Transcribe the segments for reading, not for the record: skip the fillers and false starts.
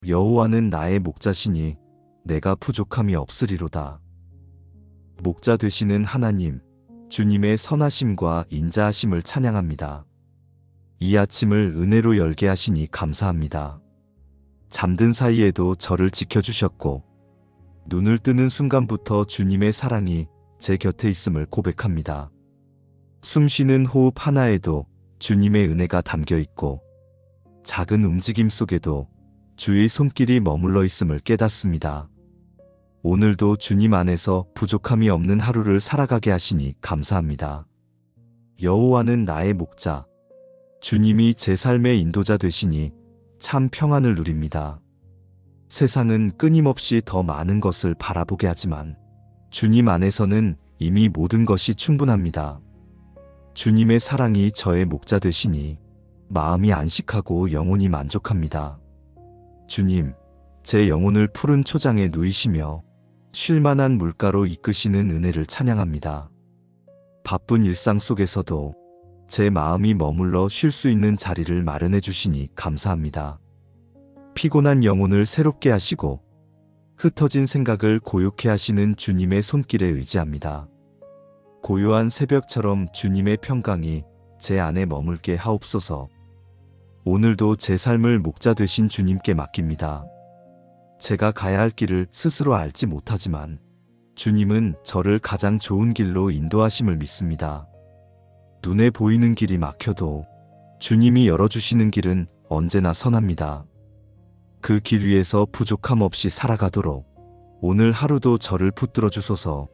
여호와는 나의 목자시니 내가 부족함이 없으리로다. 목자 되시는 하나님, 주님의 선하심과 인자하심을 찬양합니다. 이 아침을 은혜로 열게 하시니 감사합니다. 잠든 사이에도 저를 지켜주셨고 눈을 뜨는 순간부터 주님의 사랑이 제 곁에 있음을 고백합니다. 숨쉬는 호흡 하나에도 주님의 은혜가 담겨 있고 작은 움직임 속에도 주의 손길이 머물러 있음을 깨닫습니다. 오늘도 주님 안에서 부족함이 없는 하루를 살아가게 하시니 감사합니다. 여호와는 나의 목자, 주님이 제 삶의 인도자 되시니 참 평안을 누립니다. 세상은 끊임없이 더 많은 것을 바라보게 하지만 주님 안에서는 이미 모든 것이 충분합니다. 주님의 사랑이 저의 목자 되시니 마음이 안식하고 영혼이 만족합니다. 주님, 제 영혼을 푸른 초장에 누이시며 쉴만한 물가로 이끄시는 은혜를 찬양합니다. 바쁜 일상 속에서도 제 마음이 머물러 쉴 수 있는 자리를 마련해 주시니 감사합니다. 피곤한 영혼을 새롭게 하시고 흩어진 생각을 고요케 하시는 주님의 손길에 의지합니다. 고요한 새벽처럼 주님의 평강이 제 안에 머물게 하옵소서. 오늘도 제 삶을 목자 되신 주님께 맡깁니다. 제가 가야 할 길을 스스로 알지 못하지만 주님은 저를 가장 좋은 길로 인도하심을 믿습니다. 눈에 보이는 길이 막혀도 주님이 열어주시는 길은 언제나 선합니다. 그 길 위에서 부족함 없이 살아가도록 오늘 하루도 저를 붙들어 주소서.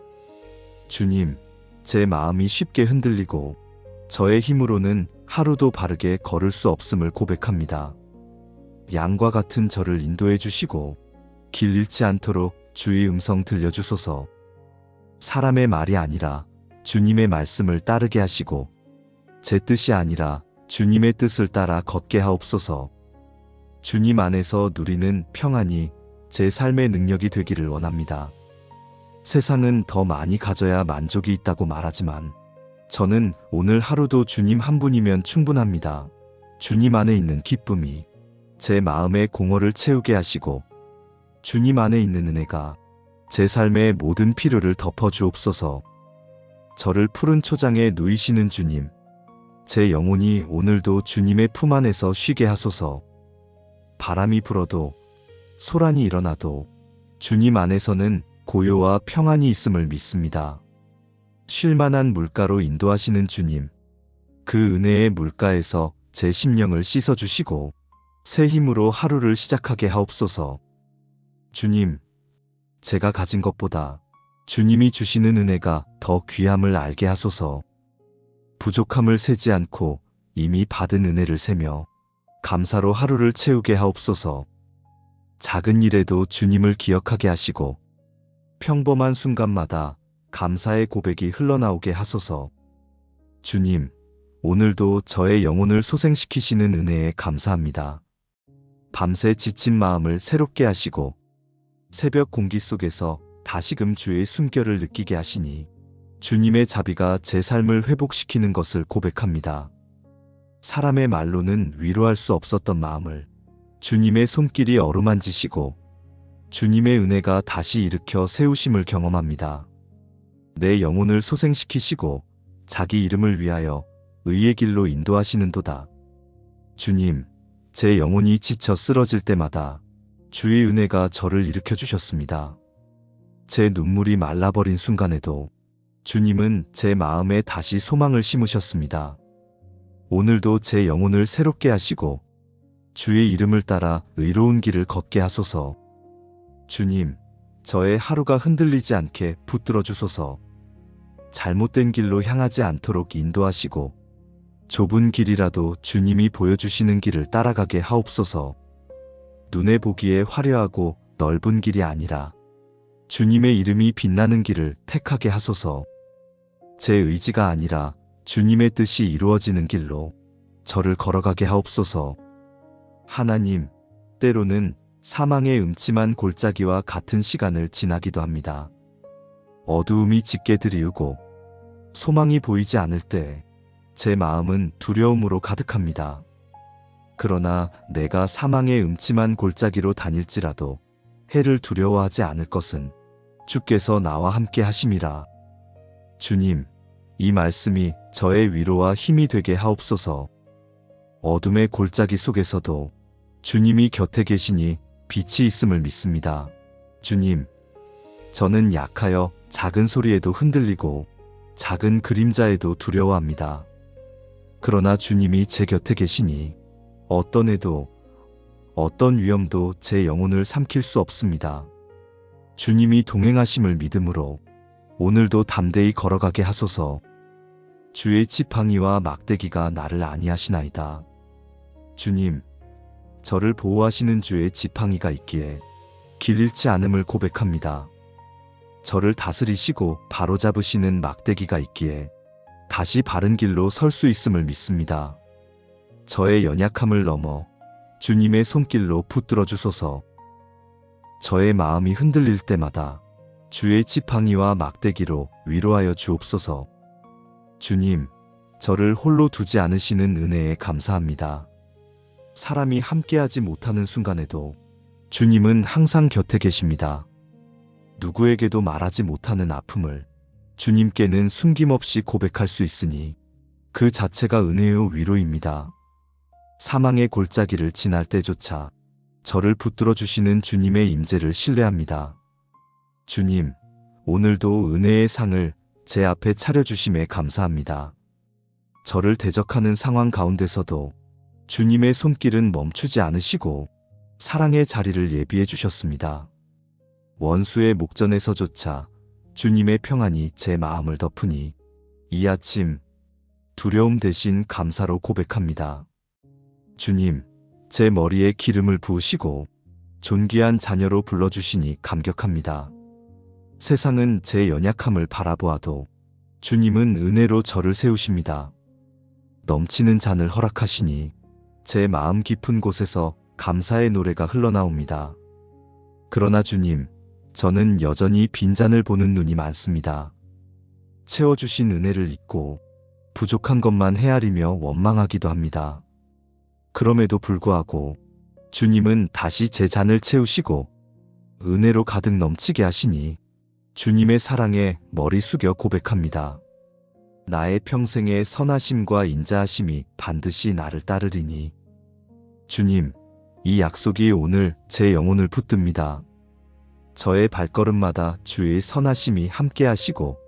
주님, 제 마음이 쉽게 흔들리고 저의 힘으로는 하루도 바르게 걸을 수 없음을 고백합니다. 양과 같은 저를 인도해 주시고 길 잃지 않도록 주의 음성 들려주소서. 사람의 말이 아니라 주님의 말씀을 따르게 하시고 제 뜻이 아니라 주님의 뜻을 따라 걷게 하옵소서. 주님 안에서 누리는 평안이 제 삶의 능력이 되기를 원합니다. 세상은 더 많이 가져야 만족이 있다고 말하지만 저는 오늘 하루도 주님 한 분이면 충분합니다. 주님 안에 있는 기쁨이 제 마음의 공허를 채우게 하시고 주님 안에 있는 은혜가 제 삶의 모든 필요를 덮어주옵소서. 저를 푸른 초장에 누이시는 주님, 제 영혼이 오늘도 주님의 품 안에서 쉬게 하소서. 바람이 불어도 소란이 일어나도 주님 안에서는 고요와 평안이 있음을 믿습니다. 쉴만한 물가로 인도하시는 주님, 그 은혜의 물가에서 제 심령을 씻어주시고 새 힘으로 하루를 시작하게 하옵소서. 주님, 제가 가진 것보다 주님이 주시는 은혜가 더 귀함을 알게 하소서. 부족함을 세지 않고 이미 받은 은혜를 세며 감사로 하루를 채우게 하옵소서. 작은 일에도 주님을 기억하게 하시고 평범한 순간마다 감사의 고백이 흘러나오게 하소서. 주님, 오늘도 저의 영혼을 소생시키시는 은혜에 감사합니다. 밤새 지친 마음을 새롭게 하시고 새벽 공기 속에서 다시금 주의 숨결을 느끼게 하시니 주님의 자비가 제 삶을 회복시키는 것을 고백합니다. 사람의 말로는 위로할 수 없었던 마음을 주님의 손길이 어루만지시고 주님의 은혜가 다시 일으켜 세우심을 경험합니다. 내 영혼을 소생시키시고 자기 이름을 위하여 의의 길로 인도하시는도다. 주님, 제 영혼이 지쳐 쓰러질 때마다 주의 은혜가 저를 일으켜 주셨습니다. 제 눈물이 말라버린 순간에도 주님은 제 마음에 다시 소망을 심으셨습니다. 오늘도 제 영혼을 새롭게 하시고 주의 이름을 따라 의로운 길을 걷게 하소서. 주님, 저의 하루가 흔들리지 않게 붙들어 주소서. 잘못된 길로 향하지 않도록 인도하시고 좁은 길이라도 주님이 보여주시는 길을 따라가게 하옵소서. 눈에 보기에 화려하고 넓은 길이 아니라 주님의 이름이 빛나는 길을 택하게 하소서. 제 의지가 아니라 주님의 뜻이 이루어지는 길로 저를 걸어가게 하옵소서. 하나님, 때로는 사망의 음침한 골짜기와 같은 시간을 지나기도 합니다. 어두움이 짙게 드리우고 소망이 보이지 않을 때 제 마음은 두려움으로 가득합니다. 그러나 내가 사망의 음침한 골짜기로 다닐지라도 해를 두려워하지 않을 것은 주께서 나와 함께 하심이라. 주님, 이 말씀이 저의 위로와 힘이 되게 하옵소서. 어둠의 골짜기 속에서도 주님이 곁에 계시니 빛이 있음을 믿습니다. 주님, 저는 약하여 작은 소리에도 흔들리고 작은 그림자에도 두려워합니다. 그러나 주님이 제 곁에 계시니 어떤 해도 어떤 위험도 제 영혼을 삼킬 수 없습니다. 주님이 동행하심을 믿음으로 오늘도 담대히 걸어가게 하소서. 주의 지팡이와 막대기가 나를 안위하시나이다. 주님, 저를 보호하시는 주의 지팡이가 있기에 길 잃지 않음을 고백합니다. 저를 다스리시고 바로잡으시는 막대기가 있기에 다시 바른 길로 설 수 있음을 믿습니다. 저의 연약함을 넘어 주님의 손길로 붙들어 주소서. 저의 마음이 흔들릴 때마다 주의 지팡이와 막대기로 위로하여 주옵소서. 주님, 저를 홀로 두지 않으시는 은혜에 감사합니다. 사람이 함께하지 못하는 순간에도 주님은 항상 곁에 계십니다. 누구에게도 말하지 못하는 아픔을 주님께는 숨김없이 고백할 수 있으니 그 자체가 은혜의 위로입니다. 사망의 골짜기를 지날 때조차 저를 붙들어 주시는 주님의 임재를 신뢰합니다. 주님, 오늘도 은혜의 상을 제 앞에 차려주심에 감사합니다. 저를 대적하는 상황 가운데서도 주님의 손길은 멈추지 않으시고 사랑의 자리를 예비해 주셨습니다. 원수의 목전에서조차 주님의 평안이 제 마음을 덮으니 이 아침 두려움 대신 감사로 고백합니다. 주님, 제 머리에 기름을 부으시고 존귀한 자녀로 불러주시니 감격합니다. 세상은 제 연약함을 바라보아도 주님은 은혜로 저를 세우십니다. 넘치는 잔을 허락하시니 제 마음 깊은 곳에서 감사의 노래가 흘러나옵니다. 그러나 주님, 저는 여전히 빈잔을 보는 눈이 많습니다. 채워주신 은혜를 잊고 부족한 것만 헤아리며 원망하기도 합니다. 그럼에도 불구하고 주님은 다시 제 잔을 채우시고 은혜로 가득 넘치게 하시니 주님의 사랑에 머리 숙여 고백합니다. 나의 평생의 선하심과 인자하심이 반드시 나를 따르리니 주님, 이 약속이 오늘 제 영혼을 붙듭니다. 저의 발걸음마다 주의 선하심이 함께 하시고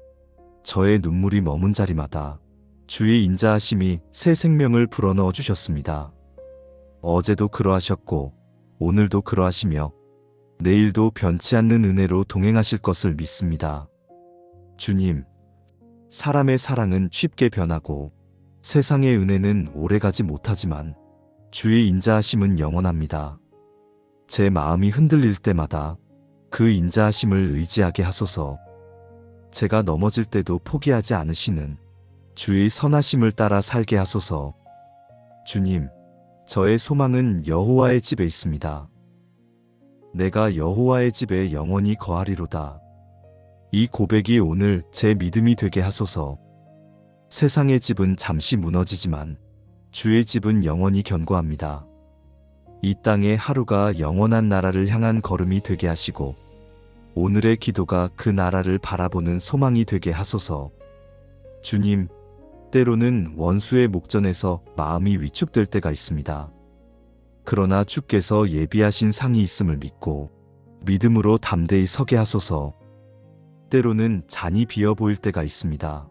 저의 눈물이 머문 자리마다 주의 인자하심이 새 생명을 불어넣어 주셨습니다. 어제도 그러하셨고 오늘도 그러하시며 내일도 변치 않는 은혜로 동행하실 것을 믿습니다. 주님, 사람의 사랑은 쉽게 변하고 세상의 은혜는 오래가지 못하지만 주의 인자하심은 영원합니다. 제 마음이 흔들릴 때마다 그 인자하심을 의지하게 하소서. 제가 넘어질 때도 포기하지 않으시는 주의 선하심을 따라 살게 하소서. 주님, 저의 소망은 여호와의 집에 있습니다. 내가 여호와의 집에 영원히 거하리로다. 이 고백이 오늘 제 믿음이 되게 하소서. 세상의 집은 잠시 무너지지만 주의 집은 영원히 견고합니다. 이 땅의 하루가 영원한 나라를 향한 걸음이 되게 하시고 오늘의 기도가 그 나라를 바라보는 소망이 되게 하소서. 주님, 때로는 원수의 목전에서 마음이 위축될 때가 있습니다. 그러나 주께서 예비하신 상이 있음을 믿고 믿음으로 담대히 서게 하소서. 때로는 잔이 비어 보일 때가 있습니다.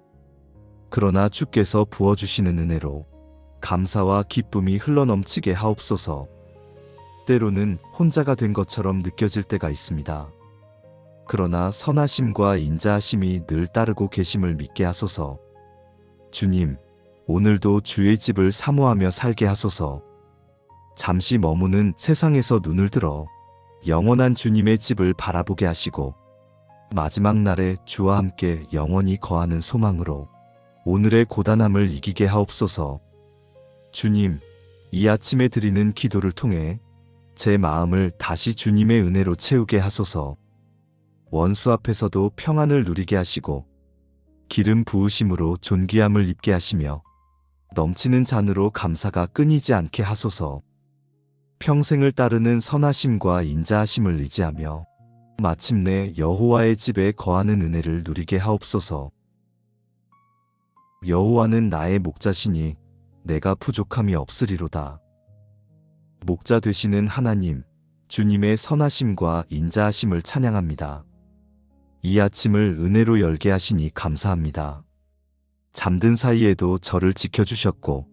그러나 주께서 부어주시는 은혜로 감사와 기쁨이 흘러넘치게 하옵소서. 때로는 혼자가 된 것처럼 느껴질 때가 있습니다. 그러나 선하심과 인자하심이 늘 따르고 계심을 믿게 하소서. 주님, 오늘도 주의 집을 사모하며 살게 하소서. 잠시 머무는 세상에서 눈을 들어 영원한 주님의 집을 바라보게 하시고 마지막 날에 주와 함께 영원히 거하는 소망으로 오늘의 고단함을 이기게 하옵소서. 주님, 이 아침에 드리는 기도를 통해 제 마음을 다시 주님의 은혜로 채우게 하소서. 원수 앞에서도 평안을 누리게 하시고 기름 부으심으로 존귀함을 입게 하시며 넘치는 잔으로 감사가 끊이지 않게 하소서. 평생을 따르는 선하심과 인자하심을 의지하며 마침내 여호와의 집에 거하는 은혜를 누리게 하옵소서. 여호와는 나의 목자시니 내가 부족함이 없으리로다. 목자 되시는 하나님, 주님의 선하심과 인자하심을 찬양합니다. 이 아침을 은혜로 열게 하시니 감사합니다. 잠든 사이에도 저를 지켜주셨고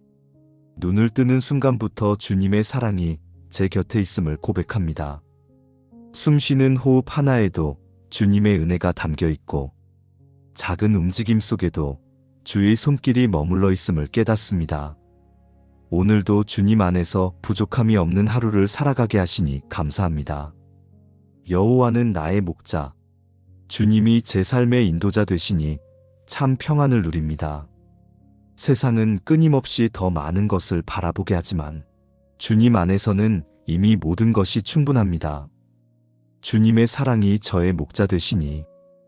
눈을 뜨는 순간부터 주님의 사랑이 제 곁에 있음을 고백합니다. 숨쉬는 호흡 하나에도 주님의 은혜가 담겨 있고 작은 움직임 속에도 주의 손길이 머물러 있음을 깨닫습니다. 오늘도 주님 안에서 부족함이 없는 하루를 살아가게 하시니 감사합니다. 여호와는 나의 목자, 주님이 제 삶의 인도자 되시니 참 평안을 누립니다. 세상은 끊임없이 더 많은 것을 바라보게 하지만 주님 안에서는 이미 모든 것이 충분합니다. 주님의 사랑이 저의 목자 되시니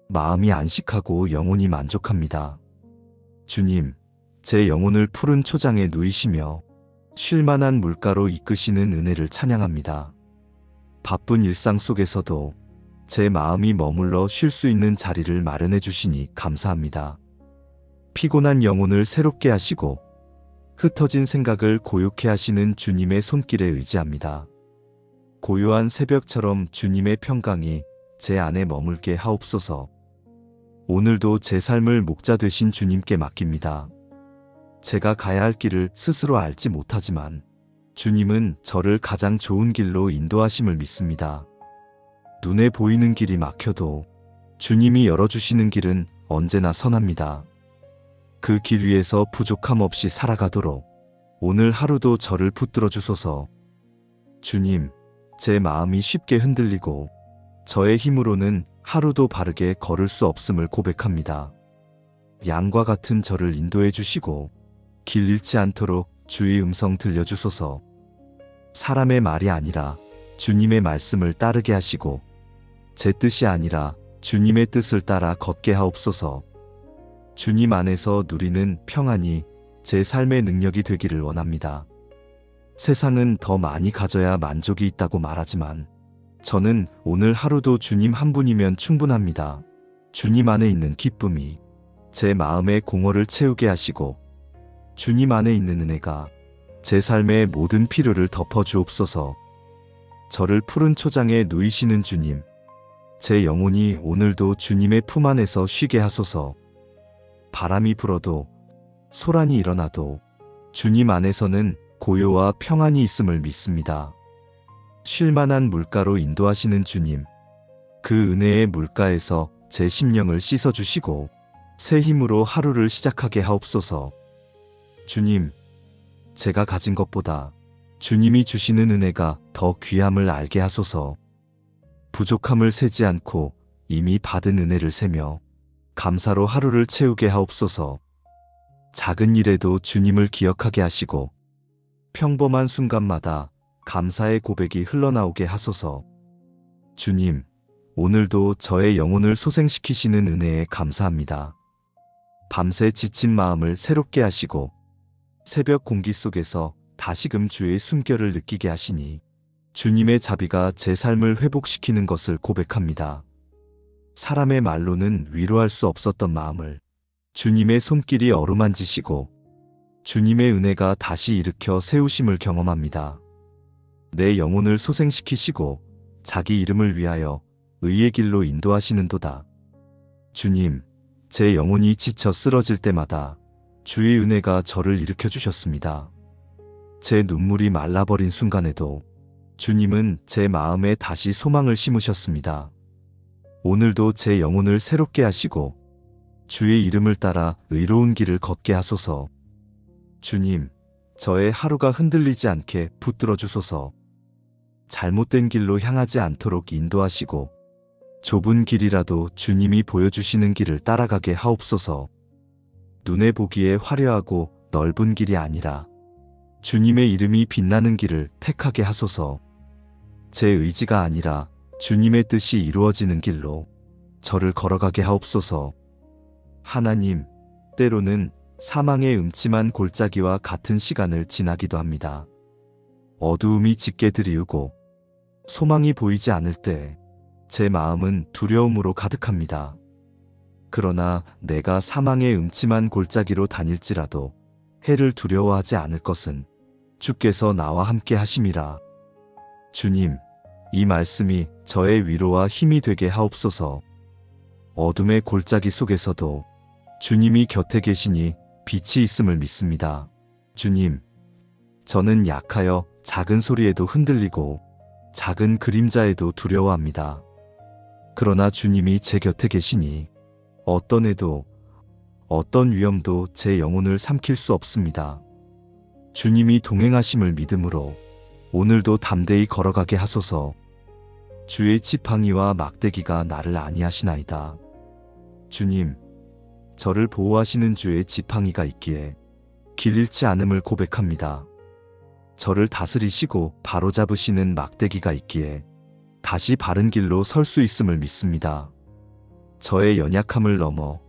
마음이 안식하고 영혼이 만족합니다. 주님, 제 영혼을 푸른 초장에 누이시며 쉴만한 물가로 이끄시는 은혜를 찬양합니다. 바쁜 일상 속에서도 제 마음이 머물러 쉴 수 있는 자리를 마련해 주시니 감사합니다. 피곤한 영혼을 새롭게 하시고 흩어진 생각을 고요케 하시는 주님의 손길에 의지합니다. 고요한 새벽처럼 주님의 평강이 제 안에 머물게 하옵소서. 오늘도 제 삶을 목자 되신 주님께 맡깁니다. 제가 가야 할 길을 스스로 알지 못하지만 주님은 저를 가장 좋은 길로 인도하심을 믿습니다. 눈에 보이는 길이 막혀도 주님이 열어주시는 길은 언제나 선합니다. 그 길 위에서 부족함 없이 살아가도록 오늘 하루도 저를 붙들어 주소서. 주님, 제 마음이 쉽게 흔들리고 저의 힘으로는 하루도 바르게 걸을 수 없음을 고백합니다. 양과 같은 저를 인도해 주시고 길 잃지 않도록 주의 음성 들려주소서. 사람의 말이 아니라 주님의 말씀을 따르게 하시고 제 뜻이 아니라 주님의 뜻을 따라 걷게 하옵소서. 주님 안에서 누리는 평안이 제 삶의 능력이 되기를 원합니다. 세상은 더 많이 가져야 만족이 있다고 말하지만 저는 오늘 하루도 주님 한 분이면 충분합니다. 주님 안에 있는 기쁨이 제 마음의 공허를 채우게 하시고 주님 안에 있는 은혜가 제 삶의 모든 필요를 덮어주옵소서. 저를 푸른 초장에 누이시는 주님, 제 영혼이 오늘도 주님의 품 안에서 쉬게 하소서. 바람이 불어도 소란이 일어나도 주님 안에서는 고요와 평안이 있음을 믿습니다. 쉴만한 물가로 인도하시는 주님, 그 은혜의 물가에서 제 심령을 씻어주시고 새 힘으로 하루를 시작하게 하옵소서. 주님, 제가 가진 것보다 주님이 주시는 은혜가 더 귀함을 알게 하소서. 부족함을 세지 않고 이미 받은 은혜를 세며 감사로 하루를 채우게 하옵소서. 작은 일에도 주님을 기억하게 하시고 평범한 순간마다 감사의 고백이 흘러나오게 하소서. 주님, 오늘도 저의 영혼을 소생시키시는 은혜에 감사합니다. 밤새 지친 마음을 새롭게 하시고 새벽 공기 속에서 다시금 주의 숨결을 느끼게 하시니 주님의 자비가 제 삶을 회복시키는 것을 고백합니다. 사람의 말로는 위로할 수 없었던 마음을 주님의 손길이 어루만지시고 주님의 은혜가 다시 일으켜 세우심을 경험합니다. 내 영혼을 소생시키시고 자기 이름을 위하여 의의 길로 인도하시는도다. 주님, 제 영혼이 지쳐 쓰러질 때마다 주의 은혜가 저를 일으켜 주셨습니다. 제 눈물이 말라버린 순간에도 주님은 제 마음에 다시 소망을 심으셨습니다. 오늘도 제 영혼을 새롭게 하시고 주의 이름을 따라 의로운 길을 걷게 하소서. 주님, 저의 하루가 흔들리지 않게 붙들어 주소서. 잘못된 길로 향하지 않도록 인도하시고 좁은 길이라도 주님이 보여주시는 길을 따라가게 하옵소서. 눈에 보기에 화려하고 넓은 길이 아니라 주님의 이름이 빛나는 길을 택하게 하소서. 제 의지가 아니라 주님의 뜻이 이루어지는 길로 저를 걸어가게 하옵소서. 하나님, 때로는 사망의 음침한 골짜기와 같은 시간을 지나기도 합니다. 어두움이 짙게 드리우고 소망이 보이지 않을 때 제 마음은 두려움으로 가득합니다. 그러나 내가 사망의 음침한 골짜기로 다닐지라도 해를 두려워하지 않을 것은 주께서 나와 함께 하심이라. 주님, 이 말씀이 저의 위로와 힘이 되게 하옵소서. 어둠의 골짜기 속에서도 주님이 곁에 계시니 빛이 있음을 믿습니다. 주님, 저는 약하여 작은 소리에도 흔들리고 작은 그림자에도 두려워합니다. 그러나 주님이 제 곁에 계시니 어떤 해도 어떤 위험도 제 영혼을 삼킬 수 없습니다. 주님이 동행하심을 믿음으로 오늘도 담대히 걸어가게 하소서. 주의 지팡이와 막대기가 나를 안위하시나이다. 주님, 저를 보호하시는 주의 지팡이가 있기에 길 잃지 않음을 고백합니다. 저를 다스리시고 바로잡으시는 막대기가 있기에 다시 바른 길로 설 수 있음을 믿습니다. 저의 연약함을 넘어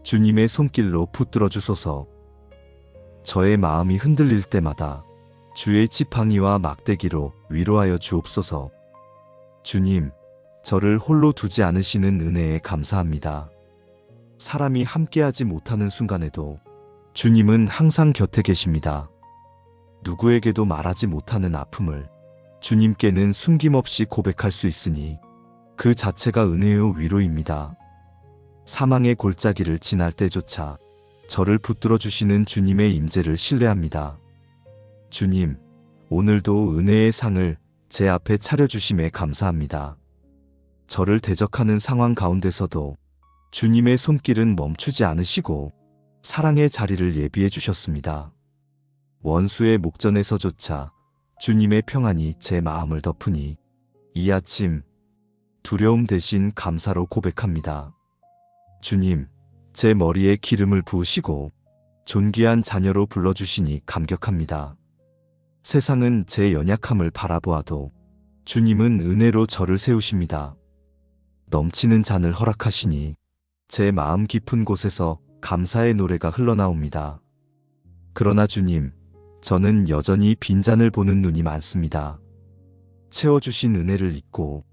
주님의 손길로 붙들어 주소서. 저의 마음이 흔들릴 때마다 주의 지팡이와 막대기로 위로하여 주옵소서. 주님, 저를 홀로 두지 않으시는 은혜에 감사합니다. 사람이 함께하지 못하는 순간에도 주님은 항상 곁에 계십니다. 누구에게도 말하지 못하는 아픔을 주님께는 숨김없이 고백할 수 있으니 그 자체가 은혜요 위로입니다. 사망의 골짜기를 지날 때조차 저를 붙들어 주시는 주님의 임재를 신뢰합니다. 주님, 오늘도 은혜의 상을 제 앞에 차려주심에 감사합니다. 저를 대적하는 상황 가운데서도 주님의 손길은 멈추지 않으시고 사랑의 자리를 예비해 주셨습니다. 원수의 목전에서조차 주님의 평안이 제 마음을 덮으니 이 아침 두려움 대신 감사로 고백합니다. 주님, 제 머리에 기름을 부으시고 존귀한 자녀로 불러주시니 감격합니다. 세상은 제 연약함을 바라보아도 주님은 은혜로 저를 세우십니다. 넘치는 잔을 허락하시니 제 마음 깊은 곳에서 감사의 노래가 흘러나옵니다. 그러나 주님, 저는 여전히 빈잔을 보는 눈이 많습니다. 채워주신 은혜를 잊고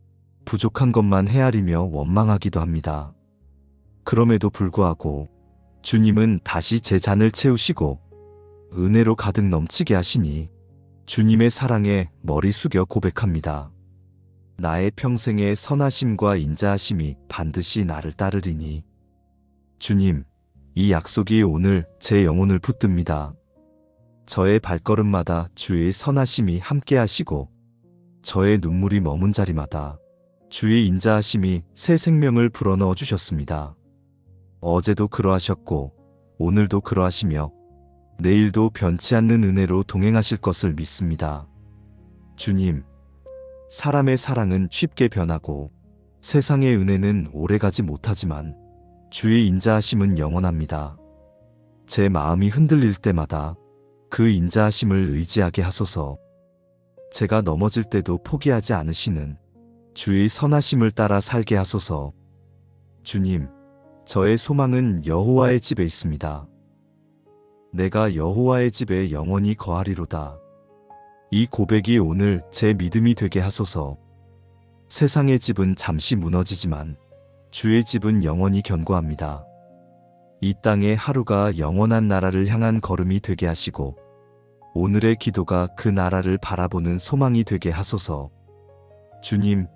부족한 것만 헤아리며 원망하기도 합니다. 그럼에도 불구하고 주님은 다시 제 잔을 채우시고 은혜로 가득 넘치게 하시니 주님의 사랑에 머리 숙여 고백합니다. 나의 평생의 선하심과 인자하심이 반드시 나를 따르리니 주님, 이 약속이 오늘 제 영혼을 붙듭니다. 저의 발걸음마다 주의 선하심이 함께 하시고 저의 눈물이 머문 자리마다 주의 인자하심이 새 생명을 불어넣어 주셨습니다. 어제도 그러하셨고 오늘도 그러하시며 내일도 변치 않는 은혜로 동행하실 것을 믿습니다. 주님, 사람의 사랑은 쉽게 변하고 세상의 은혜는 오래가지 못하지만 주의 인자하심은 영원합니다. 제 마음이 흔들릴 때마다 그 인자하심을 의지하게 하소서. 제가 넘어질 때도 포기하지 않으시는 주의 선하심을 따라 살게 하소서. 주님, 저의 소망은 여호와의 집에 있습니다. 내가 여호와의 집에 영원히 거하리로다. 이 고백이 오늘 제 믿음이 되게 하소서. 세상의 집은 잠시 무너지지만 주의 집은 영원히 견고합니다. 이 땅의 하루가 영원한 나라를 향한 걸음이 되게 하시고 오늘의 기도가 그 나라를 바라보는 소망이 되게 하소서. 주님,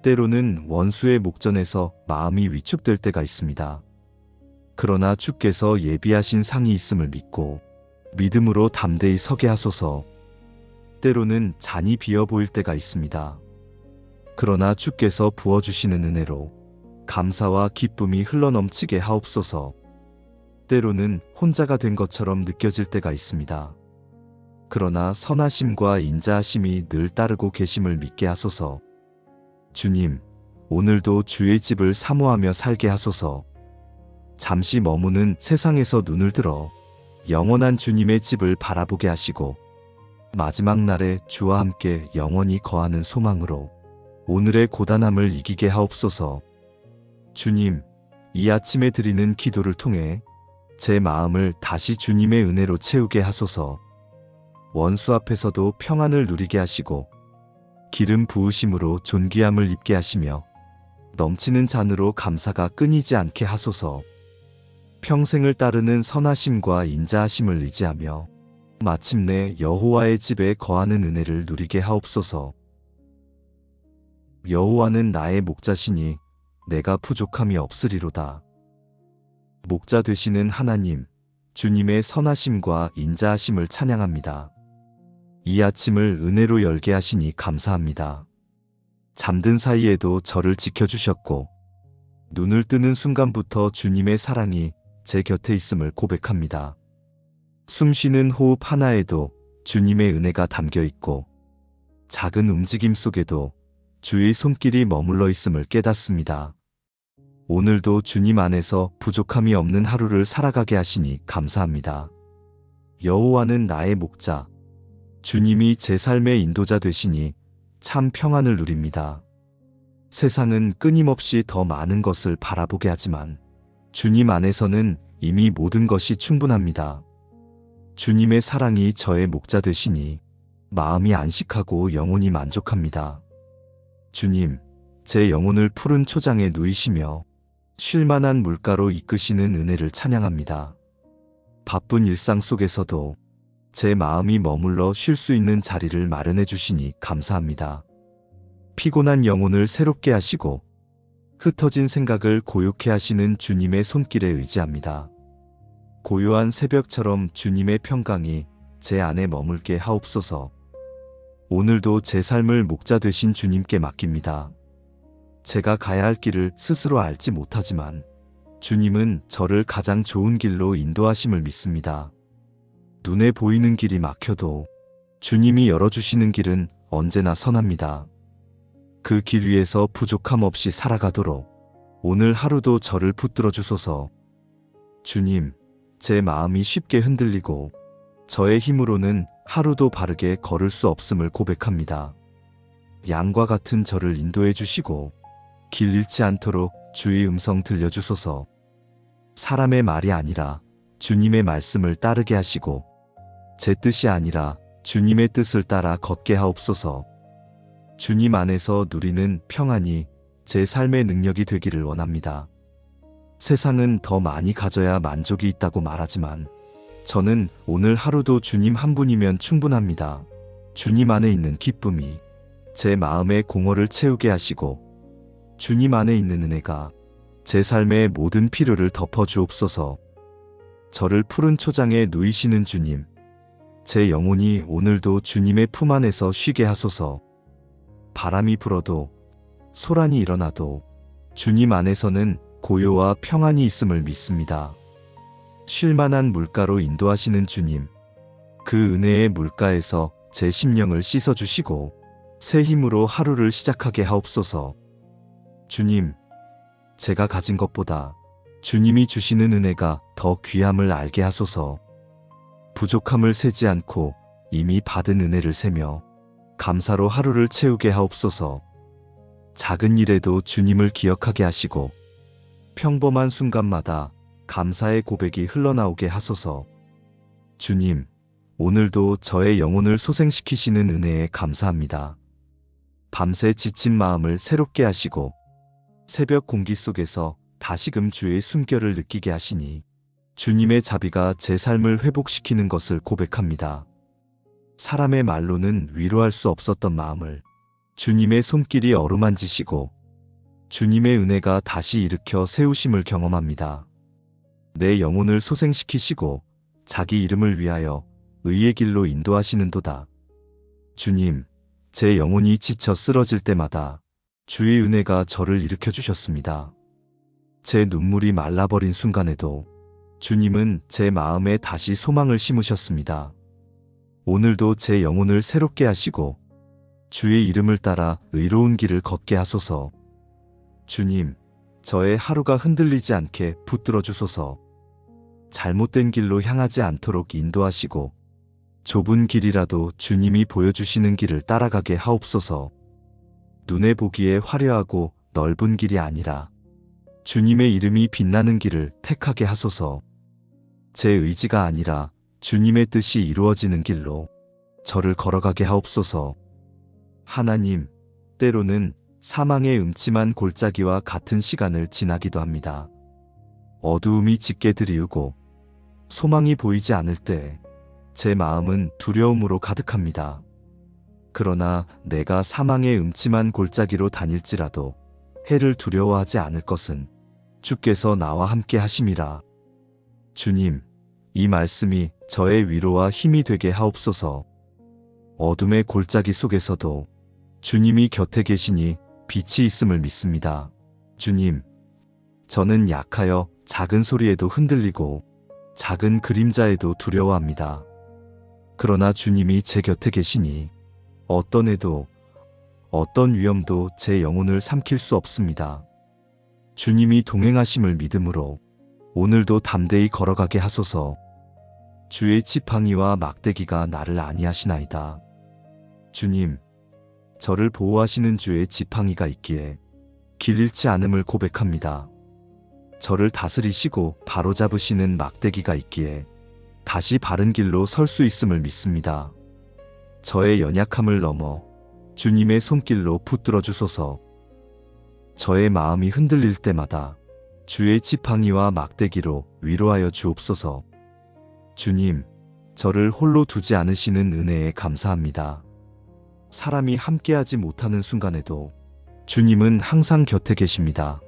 때로는 원수의 목전에서 마음이 위축될 때가 있습니다. 그러나 주께서 예비하신 상이 있음을 믿고 믿음으로 담대히 서게 하소서. 때로는 잔이 비어 보일 때가 있습니다. 그러나 주께서 부어주시는 은혜로 감사와 기쁨이 흘러넘치게 하옵소서. 때로는 혼자가 된 것처럼 느껴질 때가 있습니다. 그러나 선하심과 인자하심이 늘 따르고 계심을 믿게 하소서. 주님, 오늘도 주의 집을 사모하며 살게 하소서. 잠시 머무는 세상에서 눈을 들어 영원한 주님의 집을 바라보게 하시고 마지막 날에 주와 함께 영원히 거하는 소망으로 오늘의 고단함을 이기게 하옵소서. 주님, 이 아침에 드리는 기도를 통해 제 마음을 다시 주님의 은혜로 채우게 하소서. 원수 앞에서도 평안을 누리게 하시고 기름 부으심으로 존귀함을 입게 하시며 넘치는 잔으로 감사가 끊이지 않게 하소서. 평생을 따르는 선하심과 인자하심을 의지하며 마침내 여호와의 집에 거하는 은혜를 누리게 하옵소서. 여호와는 나의 목자시니 내가 부족함이 없으리로다. 목자 되시는 하나님, 주님의 선하심과 인자하심을 찬양합니다. 이 아침을 은혜로 열게 하시니 감사합니다. 잠든 사이에도 저를 지켜주셨고 눈을 뜨는 순간부터 주님의 사랑이 제 곁에 있음을 고백합니다. 숨 쉬는 호흡 하나에도 주님의 은혜가 담겨 있고 작은 움직임 속에도 주의 손길이 머물러 있음을 깨닫습니다. 오늘도 주님 안에서 부족함이 없는 하루를 살아가게 하시니 감사합니다. 여호와는 나의 목자, 주님이 제 삶의 인도자 되시니 참 평안을 누립니다. 세상은 끊임없이 더 많은 것을 바라보게 하지만 주님 안에서는 이미 모든 것이 충분합니다. 주님의 사랑이 저의 목자 되시니 마음이 안식하고 영혼이 만족합니다. 주님, 제 영혼을 푸른 초장에 누이시며 쉴만한 물가로 이끄시는 은혜를 찬양합니다. 바쁜 일상 속에서도 제 마음이 머물러 쉴 수 있는 자리를 마련해 주시니 감사합니다. 피곤한 영혼을 새롭게 하시고 흩어진 생각을 고요케 하시는 주님의 손길에 의지합니다. 고요한 새벽처럼 주님의 평강이 제 안에 머물게 하옵소서. 오늘도 제 삶을 목자 되신 주님께 맡깁니다. 제가 가야 할 길을 스스로 알지 못하지만 주님은 저를 가장 좋은 길로 인도하심을 믿습니다. 눈에 보이는 길이 막혀도 주님이 열어주시는 길은 언제나 선합니다. 그 길 위에서 부족함 없이 살아가도록 오늘 하루도 저를 붙들어 주소서. 주님, 제 마음이 쉽게 흔들리고 저의 힘으로는 하루도 바르게 걸을 수 없음을 고백합니다. 양과 같은 저를 인도해 주시고 길 잃지 않도록 주의 음성 들려주소서. 사람의 말이 아니라 주님의 말씀을 따르게 하시고 제 뜻이 아니라 주님의 뜻을 따라 걷게 하옵소서. 주님 안에서 누리는 평안이 제 삶의 능력이 되기를 원합니다. 세상은 더 많이 가져야 만족이 있다고 말하지만 저는 오늘 하루도 주님 한 분이면 충분합니다. 주님 안에 있는 기쁨이 제 마음의 공허를 채우게 하시고 주님 안에 있는 은혜가 제 삶의 모든 필요를 덮어주옵소서. 저를 푸른 초장에 누이시는 주님, 제 영혼이 오늘도 주님의 품 안에서 쉬게 하소서. 바람이 불어도 소란이 일어나도 주님 안에서는 고요와 평안이 있음을 믿습니다. 쉴만한 물가로 인도하시는 주님, 그 은혜의 물가에서 제 심령을 씻어주시고 새 힘으로 하루를 시작하게 하옵소서. 주님, 제가 가진 것보다 주님이 주시는 은혜가 더 귀함을 알게 하소서. 부족함을 세지 않고 이미 받은 은혜를 세며 감사로 하루를 채우게 하옵소서. 작은 일에도 주님을 기억하게 하시고 평범한 순간마다 감사의 고백이 흘러나오게 하소서. 주님, 오늘도 저의 영혼을 소생시키시는 은혜에 감사합니다. 밤새 지친 마음을 새롭게 하시고 새벽 공기 속에서 다시금 주의 숨결을 느끼게 하시니 주님의 자비가 제 삶을 회복시키는 것을 고백합니다. 사람의 말로는 위로할 수 없었던 마음을 주님의 손길이 어루만지시고 주님의 은혜가 다시 일으켜 세우심을 경험합니다. 내 영혼을 소생시키시고 자기 이름을 위하여 의의 길로 인도하시는도다. 주님, 제 영혼이 지쳐 쓰러질 때마다 주의 은혜가 저를 일으켜 주셨습니다. 제 눈물이 말라버린 순간에도 주님은 제 마음에 다시 소망을 심으셨습니다. 오늘도 제 영혼을 새롭게 하시고 주의 이름을 따라 의로운 길을 걷게 하소서. 주님, 저의 하루가 흔들리지 않게 붙들어 주소서. 잘못된 길로 향하지 않도록 인도하시고 좁은 길이라도 주님이 보여주시는 길을 따라가게 하옵소서. 눈에 보기에 화려하고 넓은 길이 아니라 주님의 이름이 빛나는 길을 택하게 하소서. 제 의지가 아니라 주님의 뜻이 이루어지는 길로 저를 걸어가게 하옵소서. 하나님, 때로는 사망의 음침한 골짜기와 같은 시간을 지나기도 합니다. 어두움이 짙게 드리우고 소망이 보이지 않을 때 제 마음은 두려움으로 가득합니다. 그러나 내가 사망의 음침한 골짜기로 다닐지라도 해를 두려워하지 않을 것은 주께서 나와 함께 하심이라. 주님, 이 말씀이 저의 위로와 힘이 되게 하옵소서. 어둠의 골짜기 속에서도 주님이 곁에 계시니 빛이 있음을 믿습니다. 주님, 저는 약하여 작은 소리에도 흔들리고 작은 그림자에도 두려워합니다. 그러나 주님이 제 곁에 계시니 어떤 해도 어떤 위험도 제 영혼을 삼킬 수 없습니다. 주님이 동행하심을 믿음으로 오늘도 담대히 걸어가게 하소서. 주의 지팡이와 막대기가 나를 안위하시나이다. 주님, 저를 보호하시는 주의 지팡이가 있기에 길 잃지 않음을 고백합니다. 저를 다스리시고 바로잡으시는 막대기가 있기에 다시 바른 길로 설 수 있음을 믿습니다. 저의 연약함을 넘어 주님의 손길로 붙들어 주소서. 저의 마음이 흔들릴 때마다 주의 지팡이와 막대기로 위로하여 주옵소서. 주님, 저를 홀로 두지 않으시는 은혜에 감사합니다. 사람이 함께하지 못하는 순간에도 주님은 항상 곁에 계십니다.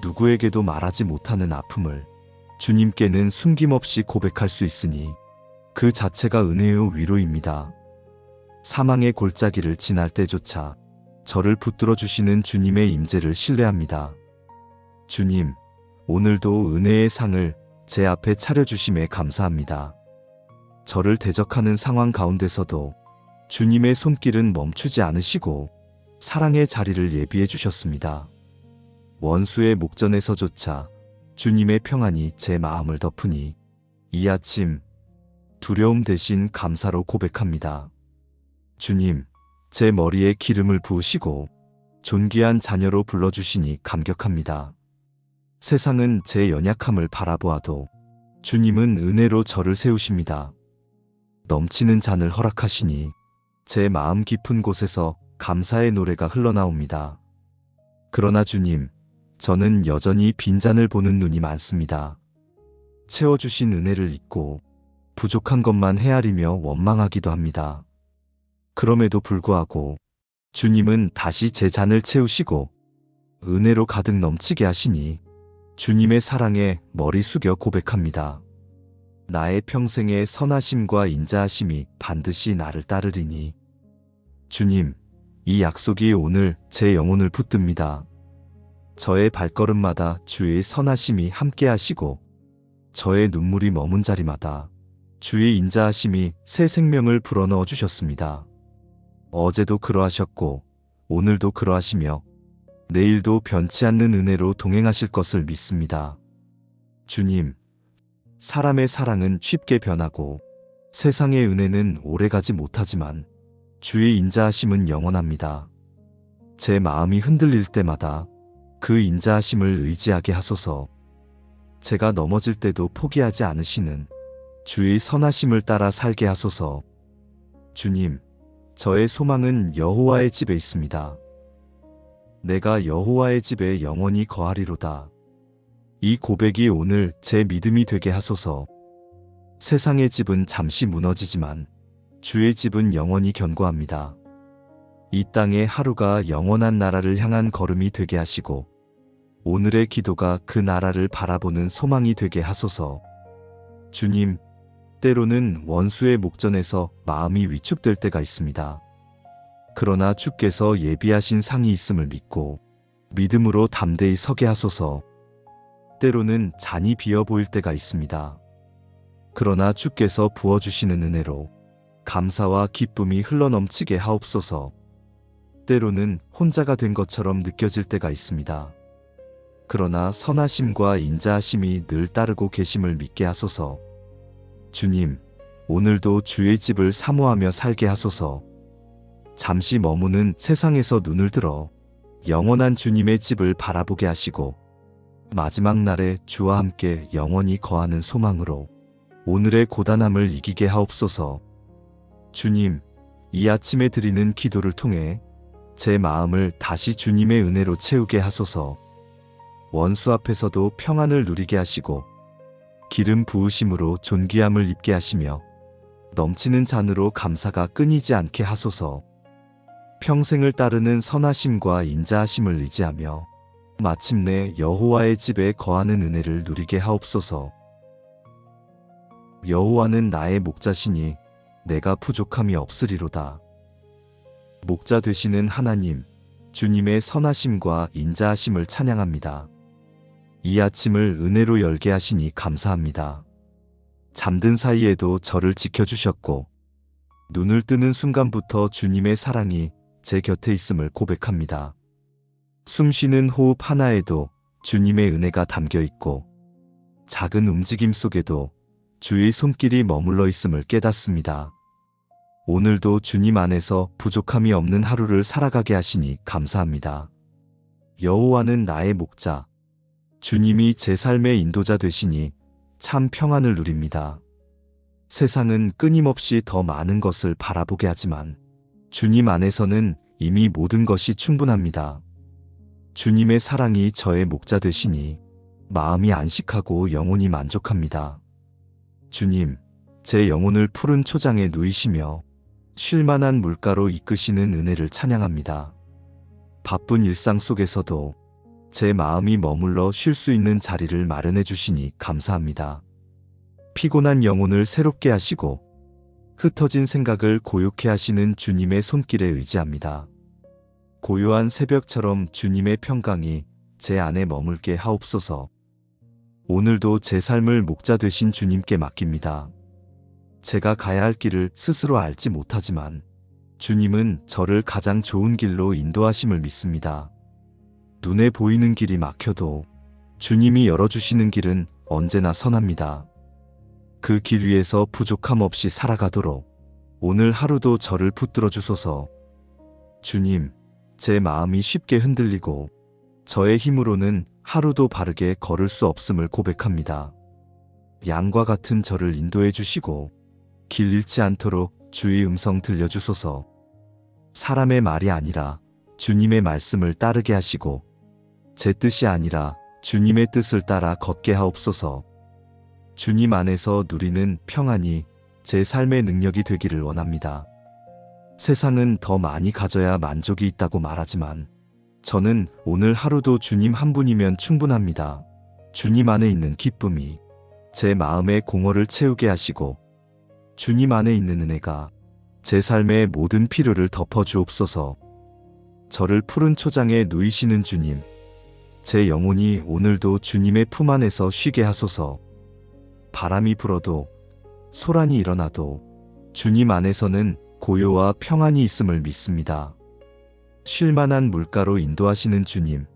누구에게도 말하지 못하는 아픔을 주님께는 숨김없이 고백할 수 있으니 그 자체가 은혜의 위로입니다. 사망의 골짜기를 지날 때조차 저를 붙들어 주시는 주님의 임재를 신뢰합니다. 주님, 오늘도 은혜의 상을 제 앞에 차려주심에 감사합니다. 저를 대적하는 상황 가운데서도 주님의 손길은 멈추지 않으시고 사랑의 자리를 예비해 주셨습니다. 원수의 목전에서조차 주님의 평안이 제 마음을 덮으니 이 아침 두려움 대신 감사로 고백합니다. 주님, 제 머리에 기름을 부으시고 존귀한 자녀로 불러주시니 감격합니다. 세상은 제 연약함을 바라보아도 주님은 은혜로 저를 세우십니다. 넘치는 잔을 허락하시니 제 마음 깊은 곳에서 감사의 노래가 흘러나옵니다. 그러나 주님, 저는 여전히 빈잔을 보는 눈이 많습니다. 채워주신 은혜를 잊고 부족한 것만 헤아리며 원망하기도 합니다. 그럼에도 불구하고 주님은 다시 제 잔을 채우시고 은혜로 가득 넘치게 하시니 주님의 사랑에 머리 숙여 고백합니다. 나의 평생의 선하심과 인자하심이 반드시 나를 따르리니 주님, 이 약속이 오늘 제 영혼을 붙듭니다. 저의 발걸음마다 주의 선하심이 함께 하시고 저의 눈물이 머문 자리마다 주의 인자하심이 새 생명을 불어넣어 주셨습니다. 어제도 그러하셨고 오늘도 그러하시며 내일도 변치 않는 은혜로 동행하실 것을 믿습니다. 주님, 사람의 사랑은 쉽게 변하고 세상의 은혜는 오래가지 못하지만 주의 인자하심은 영원합니다. 제 마음이 흔들릴 때마다 그 인자하심을 의지하게 하소서. 제가 넘어질 때도 포기하지 않으시는 주의 선하심을 따라 살게 하소서. 주님, 저의 소망은 여호와의 집에 있습니다. 내가 여호와의 집에 영원히 거하리로다. 이 고백이 오늘 제 믿음이 되게 하소서. 세상의 집은 잠시 무너지지만 주의 집은 영원히 견고합니다. 이 땅의 하루가 영원한 나라를 향한 걸음이 되게 하시고 오늘의 기도가 그 나라를 바라보는 소망이 되게 하소서. 주님, 때로는 원수의 목전에서 마음이 위축될 때가 있습니다. 그러나 주께서 예비하신 상이 있음을 믿고 믿음으로 담대히 서게 하소서. 때로는 잔이 비어 보일 때가 있습니다. 그러나 주께서 부어주시는 은혜로 감사와 기쁨이 흘러넘치게 하옵소서. 때로는 혼자가 된 것처럼 느껴질 때가 있습니다. 그러나 선하심과 인자하심이 늘 따르고 계심을 믿게 하소서. 주님, 오늘도 주의 집을 사모하며 살게 하소서. 잠시 머무는 세상에서 눈을 들어 영원한 주님의 집을 바라보게 하시고 마지막 날에 주와 함께 영원히 거하는 소망으로 오늘의 고단함을 이기게 하옵소서. 주님, 이 아침에 드리는 기도를 통해 제 마음을 다시 주님의 은혜로 채우게 하소서. 원수 앞에서도 평안을 누리게 하시고 기름 부으심으로 존귀함을 입게 하시며 넘치는 잔으로 감사가 끊이지 않게 하소서. 평생을 따르는 선하심과 인자하심을 의지하며 마침내 여호와의 집에 거하는 은혜를 누리게 하옵소서. 여호와는 나의 목자시니 내가 부족함이 없으리로다. 목자 되시는 하나님, 주님의 선하심과 인자하심을 찬양합니다. 이 아침을 은혜로 열게 하시니 감사합니다. 잠든 사이에도 저를 지켜주셨고 눈을 뜨는 순간부터 주님의 사랑이 제 곁에 있음을 고백합니다. 숨쉬는 호흡 하나에도 주님의 은혜가 담겨 있고 작은 움직임 속에도 주의 손길이 머물러 있음을 깨닫습니다. 오늘도 주님 안에서 부족함이 없는 하루를 살아가게 하시니 감사합니다. 여호와는 나의 목자, 주님이 제 삶의 인도자 되시니 참 평안을 누립니다. 세상은 끊임없이 더 많은 것을 바라보게 하지만 주님 안에서는 이미 모든 것이 충분합니다. 주님의 사랑이 저의 목자 되시니 마음이 안식하고 영혼이 만족합니다. 주님, 제 영혼을 푸른 초장에 누이시며 쉴만한 물가로 이끄시는 은혜를 찬양합니다. 바쁜 일상 속에서도 제 마음이 머물러 쉴 수 있는 자리를 마련해 주시니 감사합니다. 피곤한 영혼을 새롭게 하시고 흩어진 생각을 고요케 하시는 주님의 손길에 의지합니다. 고요한 새벽처럼 주님의 평강이 제 안에 머물게 하옵소서. 오늘도 제 삶을 목자 되신 주님께 맡깁니다. 제가 가야 할 길을 스스로 알지 못하지만 주님은 저를 가장 좋은 길로 인도하심을 믿습니다. 눈에 보이는 길이 막혀도 주님이 열어주시는 길은 언제나 선합니다. 그 길 위에서 부족함 없이 살아가도록 오늘 하루도 저를 붙들어 주소서. 주님, 제 마음이 쉽게 흔들리고 저의 힘으로는 하루도 바르게 걸을 수 없음을 고백합니다. 양과 같은 저를 인도해 주시고 길 잃지 않도록 주의 음성 들려주소서. 사람의 말이 아니라 주님의 말씀을 따르게 하시고 제 뜻이 아니라 주님의 뜻을 따라 걷게 하옵소서. 주님 안에서 누리는 평안이 제 삶의 능력이 되기를 원합니다. 세상은 더 많이 가져야 만족이 있다고 말하지만 저는 오늘 하루도 주님 한 분이면 충분합니다. 주님 안에 있는 기쁨이 제 마음의 공허를 채우게 하시고 주님 안에 있는 은혜가 제 삶의 모든 필요를 덮어주옵소서. 저를 푸른 초장에 누이시는 주님, 제 영혼이 오늘도 주님의 품 안에서 쉬게 하소서. 바람이 불어도 소란이 일어나도 주님 안에서는 고요와 평안이 있음을 믿습니다. 쉴만한 물가로 인도하시는 주님,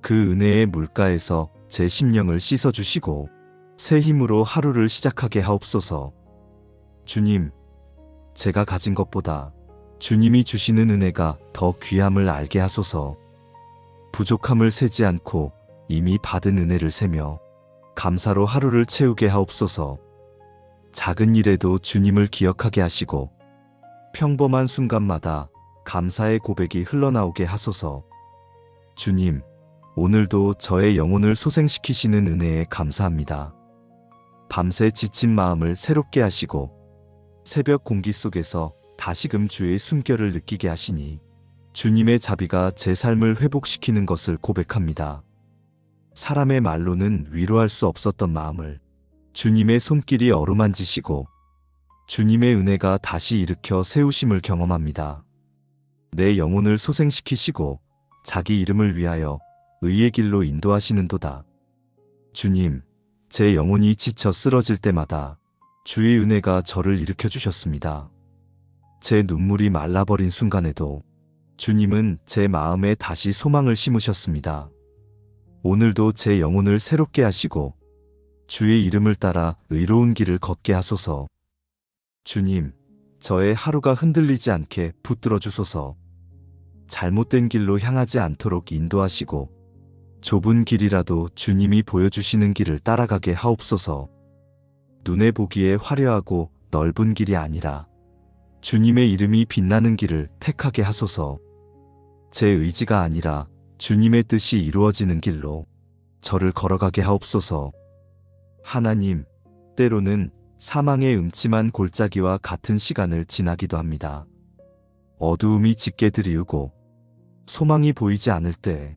그 은혜의 물가에서 제 심령을 씻어주시고 새 힘으로 하루를 시작하게 하옵소서. 주님, 제가 가진 것보다 주님이 주시는 은혜가 더 귀함을 알게 하소서. 부족함을 세지 않고 이미 받은 은혜를 세며 감사로 하루를 채우게 하옵소서. 작은 일에도 주님을 기억하게 하시고 평범한 순간마다 감사의 고백이 흘러나오게 하소서. 주님, 오늘도 저의 영혼을 소생시키시는 은혜에 감사합니다. 밤새 지친 마음을 새롭게 하시고 새벽 공기 속에서 다시금 주의 숨결을 느끼게 하시니 주님의 자비가 제 삶을 회복시키는 것을 고백합니다. 사람의 말로는 위로할 수 없었던 마음을 주님의 손길이 어루만지시고 주님의 은혜가 다시 일으켜 세우심을 경험합니다. 내 영혼을 소생시키시고 자기 이름을 위하여 의의 길로 인도하시는도다. 주님, 제 영혼이 지쳐 쓰러질 때마다 주의 은혜가 저를 일으켜 주셨습니다. 제 눈물이 말라버린 순간에도 주님은 제 마음에 다시 소망을 심으셨습니다. 오늘도 제 영혼을 새롭게 하시고 주의 이름을 따라 의로운 길을 걷게 하소서. 주님, 저의 하루가 흔들리지 않게 붙들어 주소서. 잘못된 길로 향하지 않도록 인도하시고 좁은 길이라도 주님이 보여주시는 길을 따라가게 하옵소서. 눈에 보기에 화려하고 넓은 길이 아니라 주님의 이름이 빛나는 길을 택하게 하소서. 제 의지가 아니라 주님의 뜻이 이루어지는 길로 저를 걸어가게 하옵소서. 하나님, 때로는 사망의 음침한 골짜기와 같은 시간을 지나기도 합니다. 어두움이 짙게 드리우고 소망이 보이지 않을 때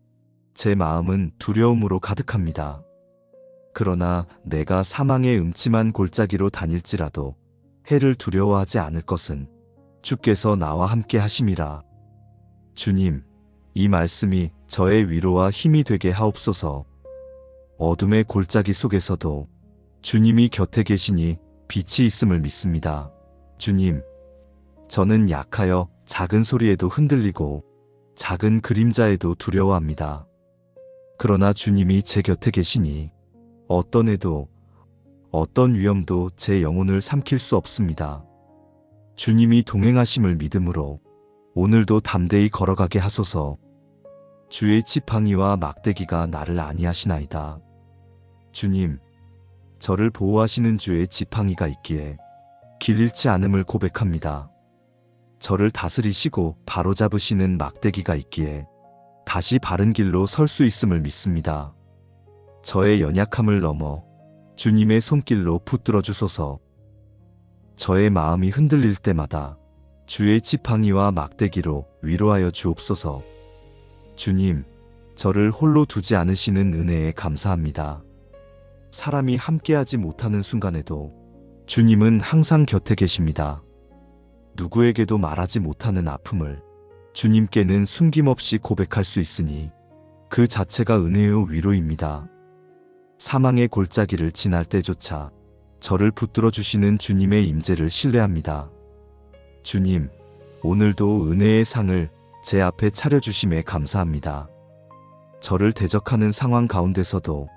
제 마음은 두려움으로 가득합니다. 그러나 내가 사망의 음침한 골짜기로 다닐지라도 해를 두려워하지 않을 것은 주께서 나와 함께 하심이라. 주님, 이 말씀이 저의 위로와 힘이 되게 하옵소서. 어둠의 골짜기 속에서도 주님이 곁에 계시니 빛이 있음을 믿습니다. 주님, 저는 약하여 작은 소리에도 흔들리고 작은 그림자에도 두려워합니다. 그러나 주님이 제 곁에 계시니 어떤 해도 어떤 위험도 제 영혼을 삼킬 수 없습니다. 주님이 동행하심을 믿음으로 오늘도 담대히 걸어가게 하소서. 주의 지팡이와 막대기가 나를 안위하시나이다. 주님, 저를 보호하시는 주의 지팡이가 있기에 길 잃지 않음을 고백합니다. 저를 다스리시고 바로잡으시는 막대기가 있기에 다시 바른 길로 설 수 있음을 믿습니다. 저의 연약함을 넘어 주님의 손길로 붙들어 주소서. 저의 마음이 흔들릴 때마다 주의 지팡이와 막대기로 위로하여 주옵소서. 주님, 저를 홀로 두지 않으시는 은혜에 감사합니다. 사람이 함께하지 못하는 순간에도 주님은 항상 곁에 계십니다. 누구에게도 말하지 못하는 아픔을 주님께는 숨김없이 고백할 수 있으니 그 자체가 은혜요 위로입니다. 사망의 골짜기를 지날 때조차 저를 붙들어 주시는 주님의 임재를 신뢰합니다. 주님, 오늘도 은혜의 상을 제 앞에 차려주심에 감사합니다. 저를 대적하는 상황 가운데서도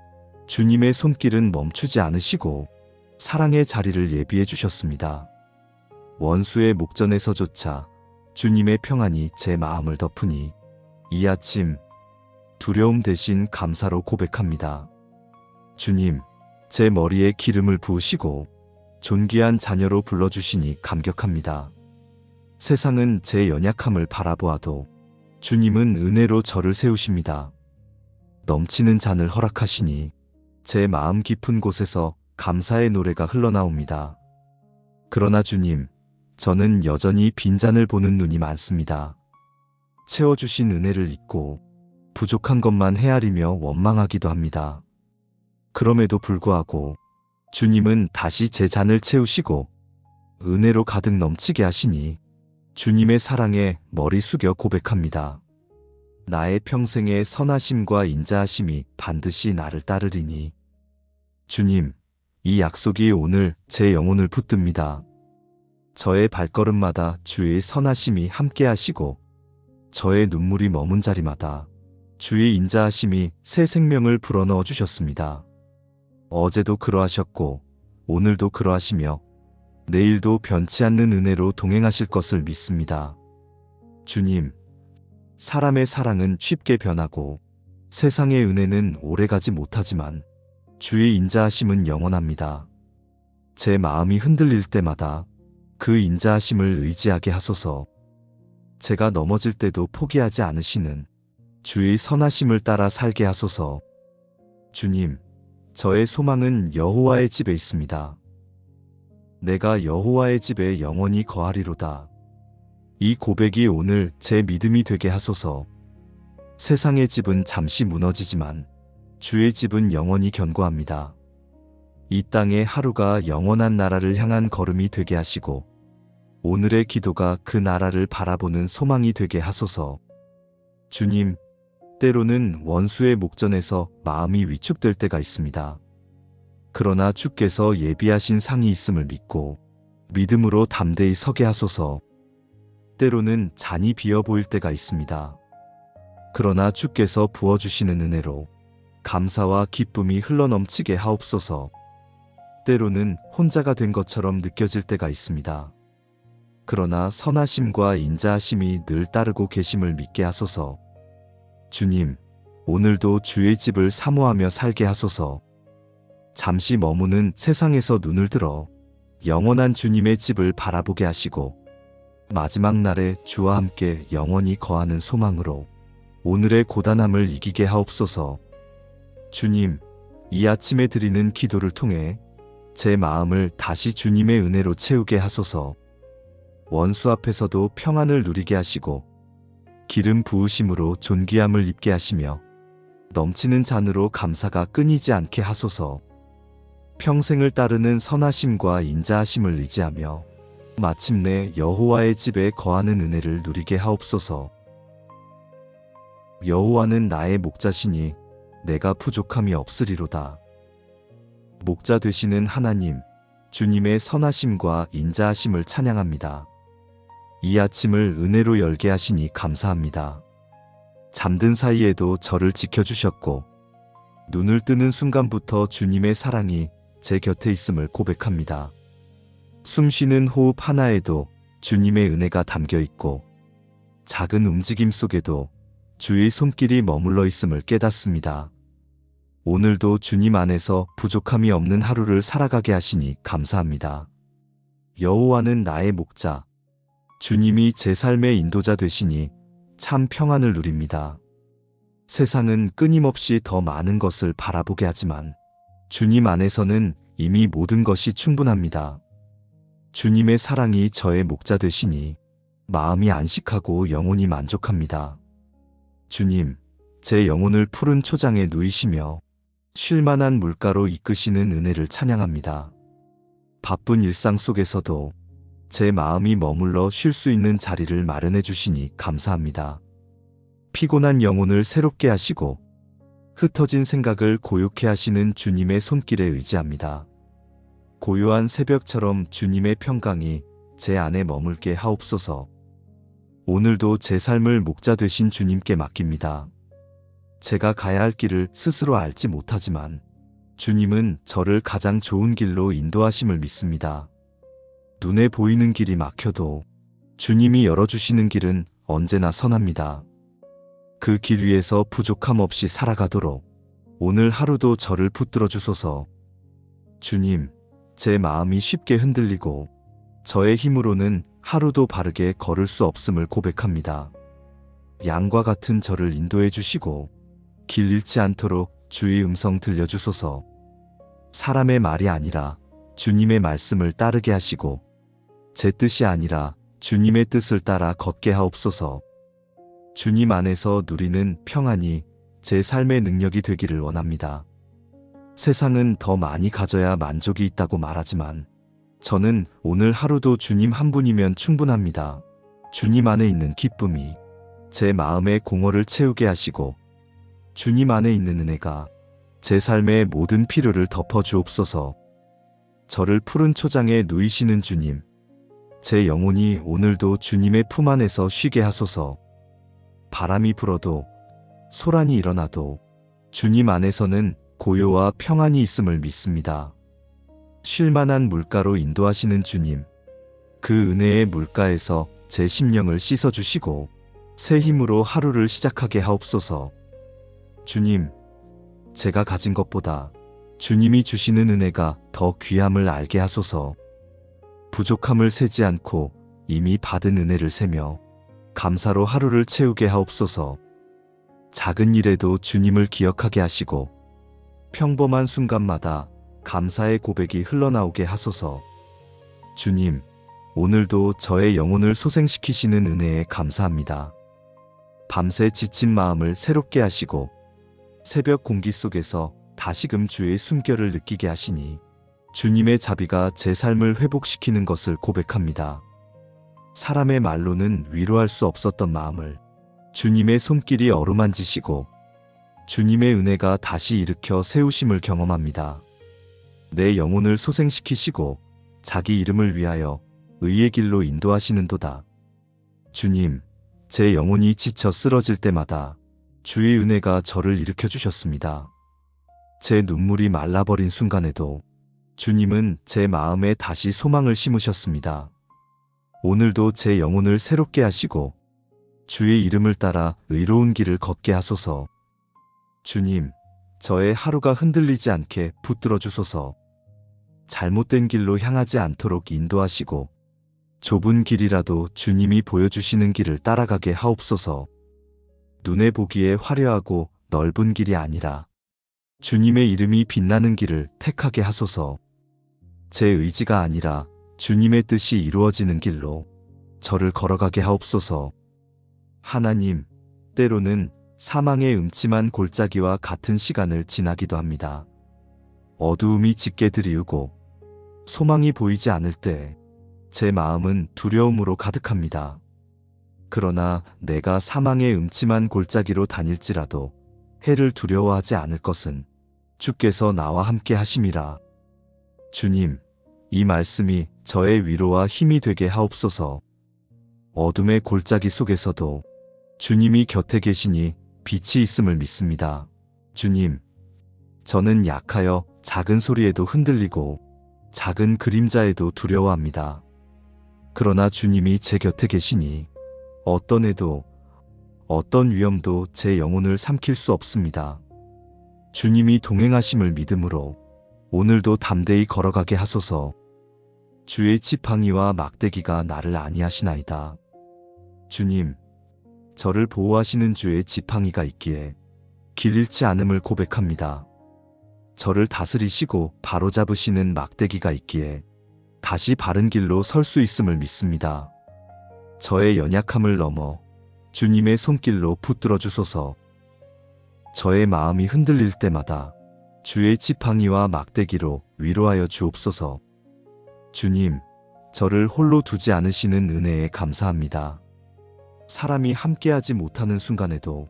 주님의 손길은 멈추지 않으시고 사랑의 자리를 예비해 주셨습니다. 원수의 목전에서조차 주님의 평안이 제 마음을 덮으니 이 아침 두려움 대신 감사로 고백합니다. 주님, 제 머리에 기름을 부으시고 존귀한 자녀로 불러주시니 감격합니다. 세상은 제 연약함을 바라보아도 주님은 은혜로 저를 세우십니다. 넘치는 잔을 허락하시니 제 마음 깊은 곳에서 감사의 노래가 흘러나옵니다. 그러나 주님, 저는 여전히 빈잔을 보는 눈이 많습니다. 채워주신 은혜를 잊고 부족한 것만 헤아리며 원망하기도 합니다. 그럼에도 불구하고 주님은 다시 제 잔을 채우시고 은혜로 가득 넘치게 하시니 주님의 사랑에 머리 숙여 고백합니다. 나의 평생의 선하심과 인자하심이 반드시 나를 따르리니 주님, 이 약속이 오늘 제 영혼을 붙듭니다. 저의 발걸음마다 주의 선하심이 함께 하시고 저의 눈물이 머문 자리마다 주의 인자하심이 새 생명을 불어넣어 주셨습니다. 어제도 그러하셨고 오늘도 그러하시며 내일도 변치 않는 은혜로 동행하실 것을 믿습니다. 주님, 사람의 사랑은 쉽게 변하고 세상의 은혜는 오래가지 못하지만 주의 인자하심은 영원합니다. 제 마음이 흔들릴 때마다 그 인자하심을 의지하게 하소서. 제가 넘어질 때도 포기하지 않으시는 주의 선하심을 따라 살게 하소서. 주님, 저의 소망은 여호와의 집에 있습니다. 내가 여호와의 집에 영원히 거하리로다. 이 고백이 오늘 제 믿음이 되게 하소서. 세상의 집은 잠시 무너지지만 주의 집은 영원히 견고합니다. 이 땅의 하루가 영원한 나라를 향한 걸음이 되게 하시고 오늘의 기도가 그 나라를 바라보는 소망이 되게 하소서. 주님, 때로는 원수의 목전에서 마음이 위축될 때가 있습니다. 그러나 주께서 예비하신 상이 있음을 믿고 믿음으로 담대히 서게 하소서. 때로는 잔이 비어 보일 때가 있습니다. 그러나 주께서 부어주시는 은혜로 감사와 기쁨이 흘러넘치게 하옵소서. 때로는 혼자가 된 것처럼 느껴질 때가 있습니다. 그러나 선하심과 인자하심이 늘 따르고 계심을 믿게 하소서. 주님, 오늘도 주의 집을 사모하며 살게 하소서. 잠시 머무는 세상에서 눈을 들어 영원한 주님의 집을 바라보게 하시고 마지막 날에 주와 함께 영원히 거하는 소망으로 오늘의 고단함을 이기게 하옵소서. 주님, 이 아침에 드리는 기도를 통해 제 마음을 다시 주님의 은혜로 채우게 하소서. 원수 앞에서도 평안을 누리게 하시고 기름 부으심으로 존귀함을 입게 하시며 넘치는 잔으로 감사가 끊이지 않게 하소서. 평생을 따르는 선하심과 인자하심을 의지하며 마침내 여호와의 집에 거하는 은혜를 누리게 하옵소서. 여호와는 나의 목자시니 내가 부족함이 없으리로다. 목자 되시는 하나님, 주님의 선하심과 인자하심을 찬양합니다. 이 아침을 은혜로 열게 하시니 감사합니다. 잠든 사이에도 저를 지켜주셨고 눈을 뜨는 순간부터 주님의 사랑이 제 곁에 있음을 고백합니다. 숨쉬는 호흡 하나에도 주님의 은혜가 담겨 있고 작은 움직임 속에도 주의 손길이 머물러 있음을 깨닫습니다. 오늘도 주님 안에서 부족함이 없는 하루를 살아가게 하시니 감사합니다. 여호와는 나의 목자, 주님이 제 삶의 인도자 되시니 참 평안을 누립니다. 세상은 끊임없이 더 많은 것을 바라보게 하지만 주님 안에서는 이미 모든 것이 충분합니다. 주님의 사랑이 저의 목자 되시니 마음이 안식하고 영혼이 만족합니다. 주님, 제 영혼을 푸른 초장에 누이시며 쉴만한 물가로 이끄시는 은혜를 찬양합니다. 바쁜 일상 속에서도 제 마음이 머물러 쉴 수 있는 자리를 마련해 주시니 감사합니다. 피곤한 영혼을 새롭게 하시고 흩어진 생각을 고요케 하시는 주님의 손길에 의지합니다. 고요한 새벽처럼 주님의 평강이 제 안에 머물게 하옵소서. 오늘도 제 삶을 목자 되신 주님께 맡깁니다. 제가 가야 할 길을 스스로 알지 못하지만 주님은 저를 가장 좋은 길로 인도하심을 믿습니다. 눈에 보이는 길이 막혀도 주님이 열어주시는 길은 언제나 선합니다. 그 길 위에서 부족함 없이 살아가도록 오늘 하루도 저를 붙들어 주소서. 주님, 제 마음이 쉽게 흔들리고 저의 힘으로는 하루도 바르게 걸을 수 없음을 고백합니다. 양과 같은 저를 인도해 주시고 길 잃지 않도록 주의 음성 들려주소서. 사람의 말이 아니라 주님의 말씀을 따르게 하시고 제 뜻이 아니라 주님의 뜻을 따라 걷게 하옵소서. 주님 안에서 누리는 평안이 제 삶의 능력이 되기를 원합니다. 세상은 더 많이 가져야 만족이 있다고 말하지만 저는 오늘 하루도 주님 한 분이면 충분합니다. 주님 안에 있는 기쁨이 제 마음의 공허를 채우게 하시고 주님 안에 있는 은혜가 제 삶의 모든 필요를 덮어주옵소서. 저를 푸른 초장에 누이시는 주님, 제 영혼이 오늘도 주님의 품 안에서 쉬게 하소서. 바람이 불어도 소란이 일어나도 주님 안에서는 고요와 평안이 있음을 믿습니다. 쉴만한 물가로 인도하시는 주님, 그 은혜의 물가에서 제 심령을 씻어주시고 새 힘으로 하루를 시작하게 하옵소서. 주님, 제가 가진 것보다 주님이 주시는 은혜가 더 귀함을 알게 하소서. 부족함을 세지 않고 이미 받은 은혜를 세며 감사로 하루를 채우게 하옵소서. 작은 일에도 주님을 기억하게 하시고 평범한 순간마다 감사의 고백이 흘러나오게 하소서. 주님, 오늘도 저의 영혼을 소생시키시는 은혜에 감사합니다. 밤새 지친 마음을 새롭게 하시고 새벽 공기 속에서 다시금 주의 숨결을 느끼게 하시니 주님의 자비가 제 삶을 회복시키는 것을 고백합니다. 사람의 말로는 위로할 수 없었던 마음을 주님의 손길이 어루만지시고 주님의 은혜가 다시 일으켜 세우심을 경험합니다. 내 영혼을 소생시키시고 자기 이름을 위하여 의의 길로 인도하시는도다. 주님, 제 영혼이 지쳐 쓰러질 때마다 주의 은혜가 저를 일으켜 주셨습니다. 제 눈물이 말라버린 순간에도 주님은 제 마음에 다시 소망을 심으셨습니다. 오늘도 제 영혼을 새롭게 하시고 주의 이름을 따라 의로운 길을 걷게 하소서. 주님, 저의 하루가 흔들리지 않게 붙들어 주소서. 잘못된 길로 향하지 않도록 인도하시고 좁은 길이라도 주님이 보여주시는 길을 따라가게 하옵소서. 눈에 보기에 화려하고 넓은 길이 아니라 주님의 이름이 빛나는 길을 택하게 하소서. 제 의지가 아니라 주님의 뜻이 이루어지는 길로 저를 걸어가게 하옵소서. 하나님, 때로는 사망의 음침한 골짜기와 같은 시간을 지나기도 합니다. 어두움이 짙게 드리우고 소망이 보이지 않을 때 제 마음은 두려움으로 가득합니다. 그러나 내가 사망의 음침한 골짜기로 다닐지라도 해를 두려워하지 않을 것은 주께서 나와 함께 하심이라. 주님, 이 말씀이 저의 위로와 힘이 되게 하옵소서. 어둠의 골짜기 속에서도 주님이 곁에 계시니 빛이 있음을 믿습니다. 주님, 저는 약하여 작은 소리에도 흔들리고 작은 그림자에도 두려워합니다. 그러나 주님이 제 곁에 계시니 어떤 해도 어떤 위험도 제 영혼을 삼킬 수 없습니다. 주님이 동행하심을 믿음으로 오늘도 담대히 걸어가게 하소서. 주의 지팡이와 막대기가 나를 안위하시나이다. 주님, 저를 보호하시는 주의 지팡이가 있기에 길 잃지 않음을 고백합니다. 저를 다스리시고 바로잡으시는 막대기가 있기에 다시 바른 길로 설 수 있음을 믿습니다. 저의 연약함을 넘어 주님의 손길로 붙들어 주소서. 저의 마음이 흔들릴 때마다 주의 지팡이와 막대기로 위로하여 주옵소서. 주님, 저를 홀로 두지 않으시는 은혜에 감사합니다. 사람이 함께하지 못하는 순간에도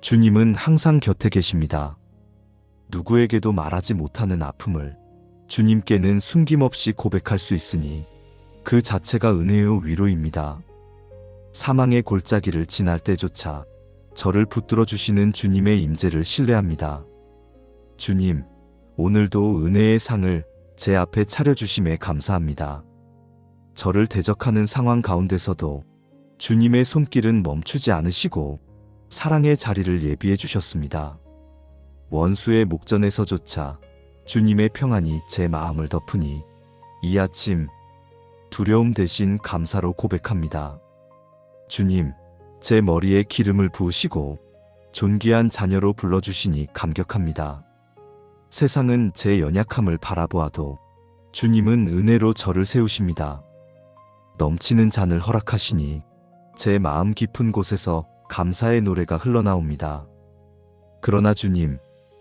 주님은 항상 곁에 계십니다. 누구에게도 말하지 못하는 아픔을 주님께는 숨김없이 고백할 수 있으니 그 자체가 은혜요 위로입니다. 사망의 골짜기를 지날 때조차 저를 붙들어 주시는 주님의 임재를 신뢰합니다. 주님, 오늘도 은혜의 상을 제 앞에 차려주심에 감사합니다. 저를 대적하는 상황 가운데서도 주님의 손길은 멈추지 않으시고 사랑의 자리를 예비해 주셨습니다. 원수의 목전에서조차 주님의 평안이 제 마음을 덮으니 이 아침 두려움 대신 감사로 고백합니다. 주님, 제 머리에 기름을 부으시고 존귀한 자녀로 불러주시니 감격합니다. 세상은 제 연약함을 바라보아도 주님은 은혜로 저를 세우십니다. 넘치는 잔을 허락하시니 제 마음 깊은 곳에서 감사의 노래가 흘러나옵니다. 그러나 주님,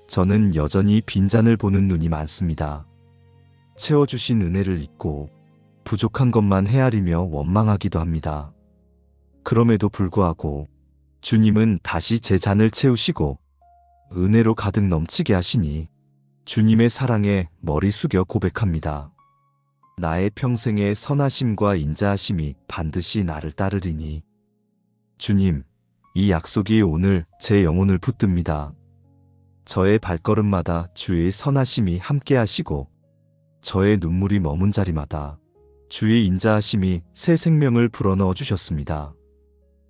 저는 여전히 빈잔을 보는 눈이 많습니다. 채워주신 은혜를 잊고 부족한 것만 헤아리며 원망하기도 합니다. 그럼에도 불구하고 주님은 다시 제 잔을 채우시고 은혜로 가득 넘치게 하시니 주님의 사랑에 머리 숙여 고백합니다. 나의 평생의 선하심과 인자하심이 반드시 나를 따르리니 주님, 이 약속이 오늘 제 영혼을 붙듭니다. 저의 발걸음마다 주의 선하심이 함께 하시고 저의 눈물이 머문 자리마다 주의 인자하심이 새 생명을 불어넣어 주셨습니다.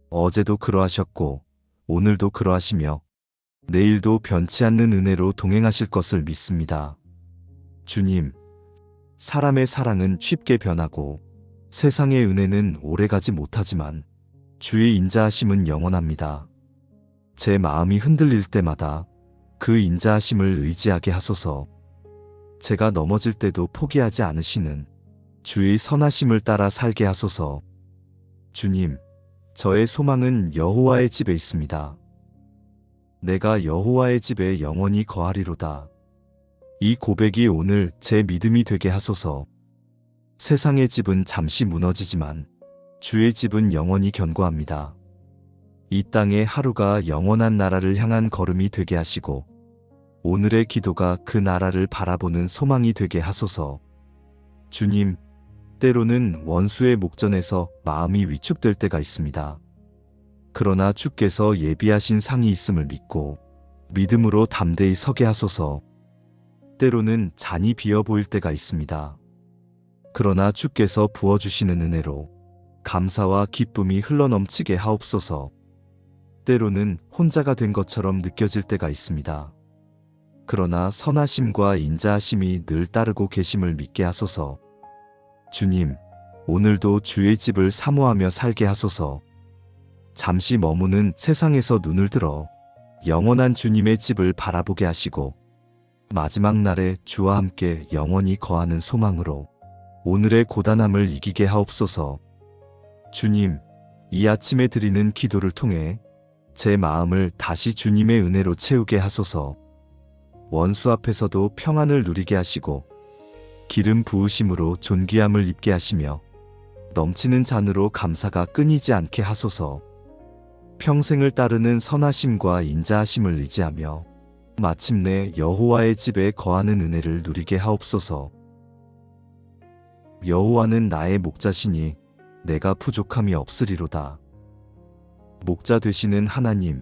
어제도 그러하셨고 오늘도 그러하시며 내일도 변치 않는 은혜로 동행하실 것을 믿습니다. 주님, 사람의 사랑은 쉽게 변하고 세상의 은혜는 오래가지 못하지만 주의 인자하심은 영원합니다. 제 마음이 흔들릴 때마다 그 인자하심을 의지하게 하소서. 제가 넘어질 때도 포기하지 않으시는 주의 선하심을 따라 살게 하소서. 주님, 저의 소망은 여호와의 집에 있습니다. 내가 여호와의 집에 영원히 거하리로다. 이 고백이 오늘 제 믿음이 되게 하소서. 세상의 집은 잠시 무너지지만 주의 집은 영원히 견고합니다. 이 땅의 하루가 영원한 나라를 향한 걸음이 되게 하시고 오늘의 기도가 그 나라를 바라보는 소망이 되게 하소서. 주님, 때로는 원수의 목전에서 마음이 위축될 때가 있습니다. 그러나 주께서 예비하신 상이 있음을 믿고 믿음으로 담대히 서게 하소서. 때로는 잔이 비어 보일 때가 있습니다. 그러나 주께서 부어주시는 은혜로 감사와 기쁨이 흘러넘치게 하옵소서. 때로는 혼자가 된 것처럼 느껴질 때가 있습니다. 그러나 선하심과 인자하심이 늘 따르고 계심을 믿게 하소서. 주님, 오늘도 주의 집을 사모하며 살게 하소서. 잠시 머무는 세상에서 눈을 들어 영원한 주님의 집을 바라보게 하시고 마지막 날에 주와 함께 영원히 거하는 소망으로 오늘의 고단함을 이기게 하옵소서. 주님, 이 아침에 드리는 기도를 통해 제 마음을 다시 주님의 은혜로 채우게 하소서. 원수 앞에서도 평안을 누리게 하시고 기름 부으심으로 존귀함을 입게 하시며 넘치는 잔으로 감사가 끊이지 않게 하소서. 평생을 따르는 선하심과 인자하심을 의지하며 마침내 여호와의 집에 거하는 은혜를 누리게 하옵소서. 여호와는 나의 목자시니 내가 부족함이 없으리로다. 목자 되시는 하나님,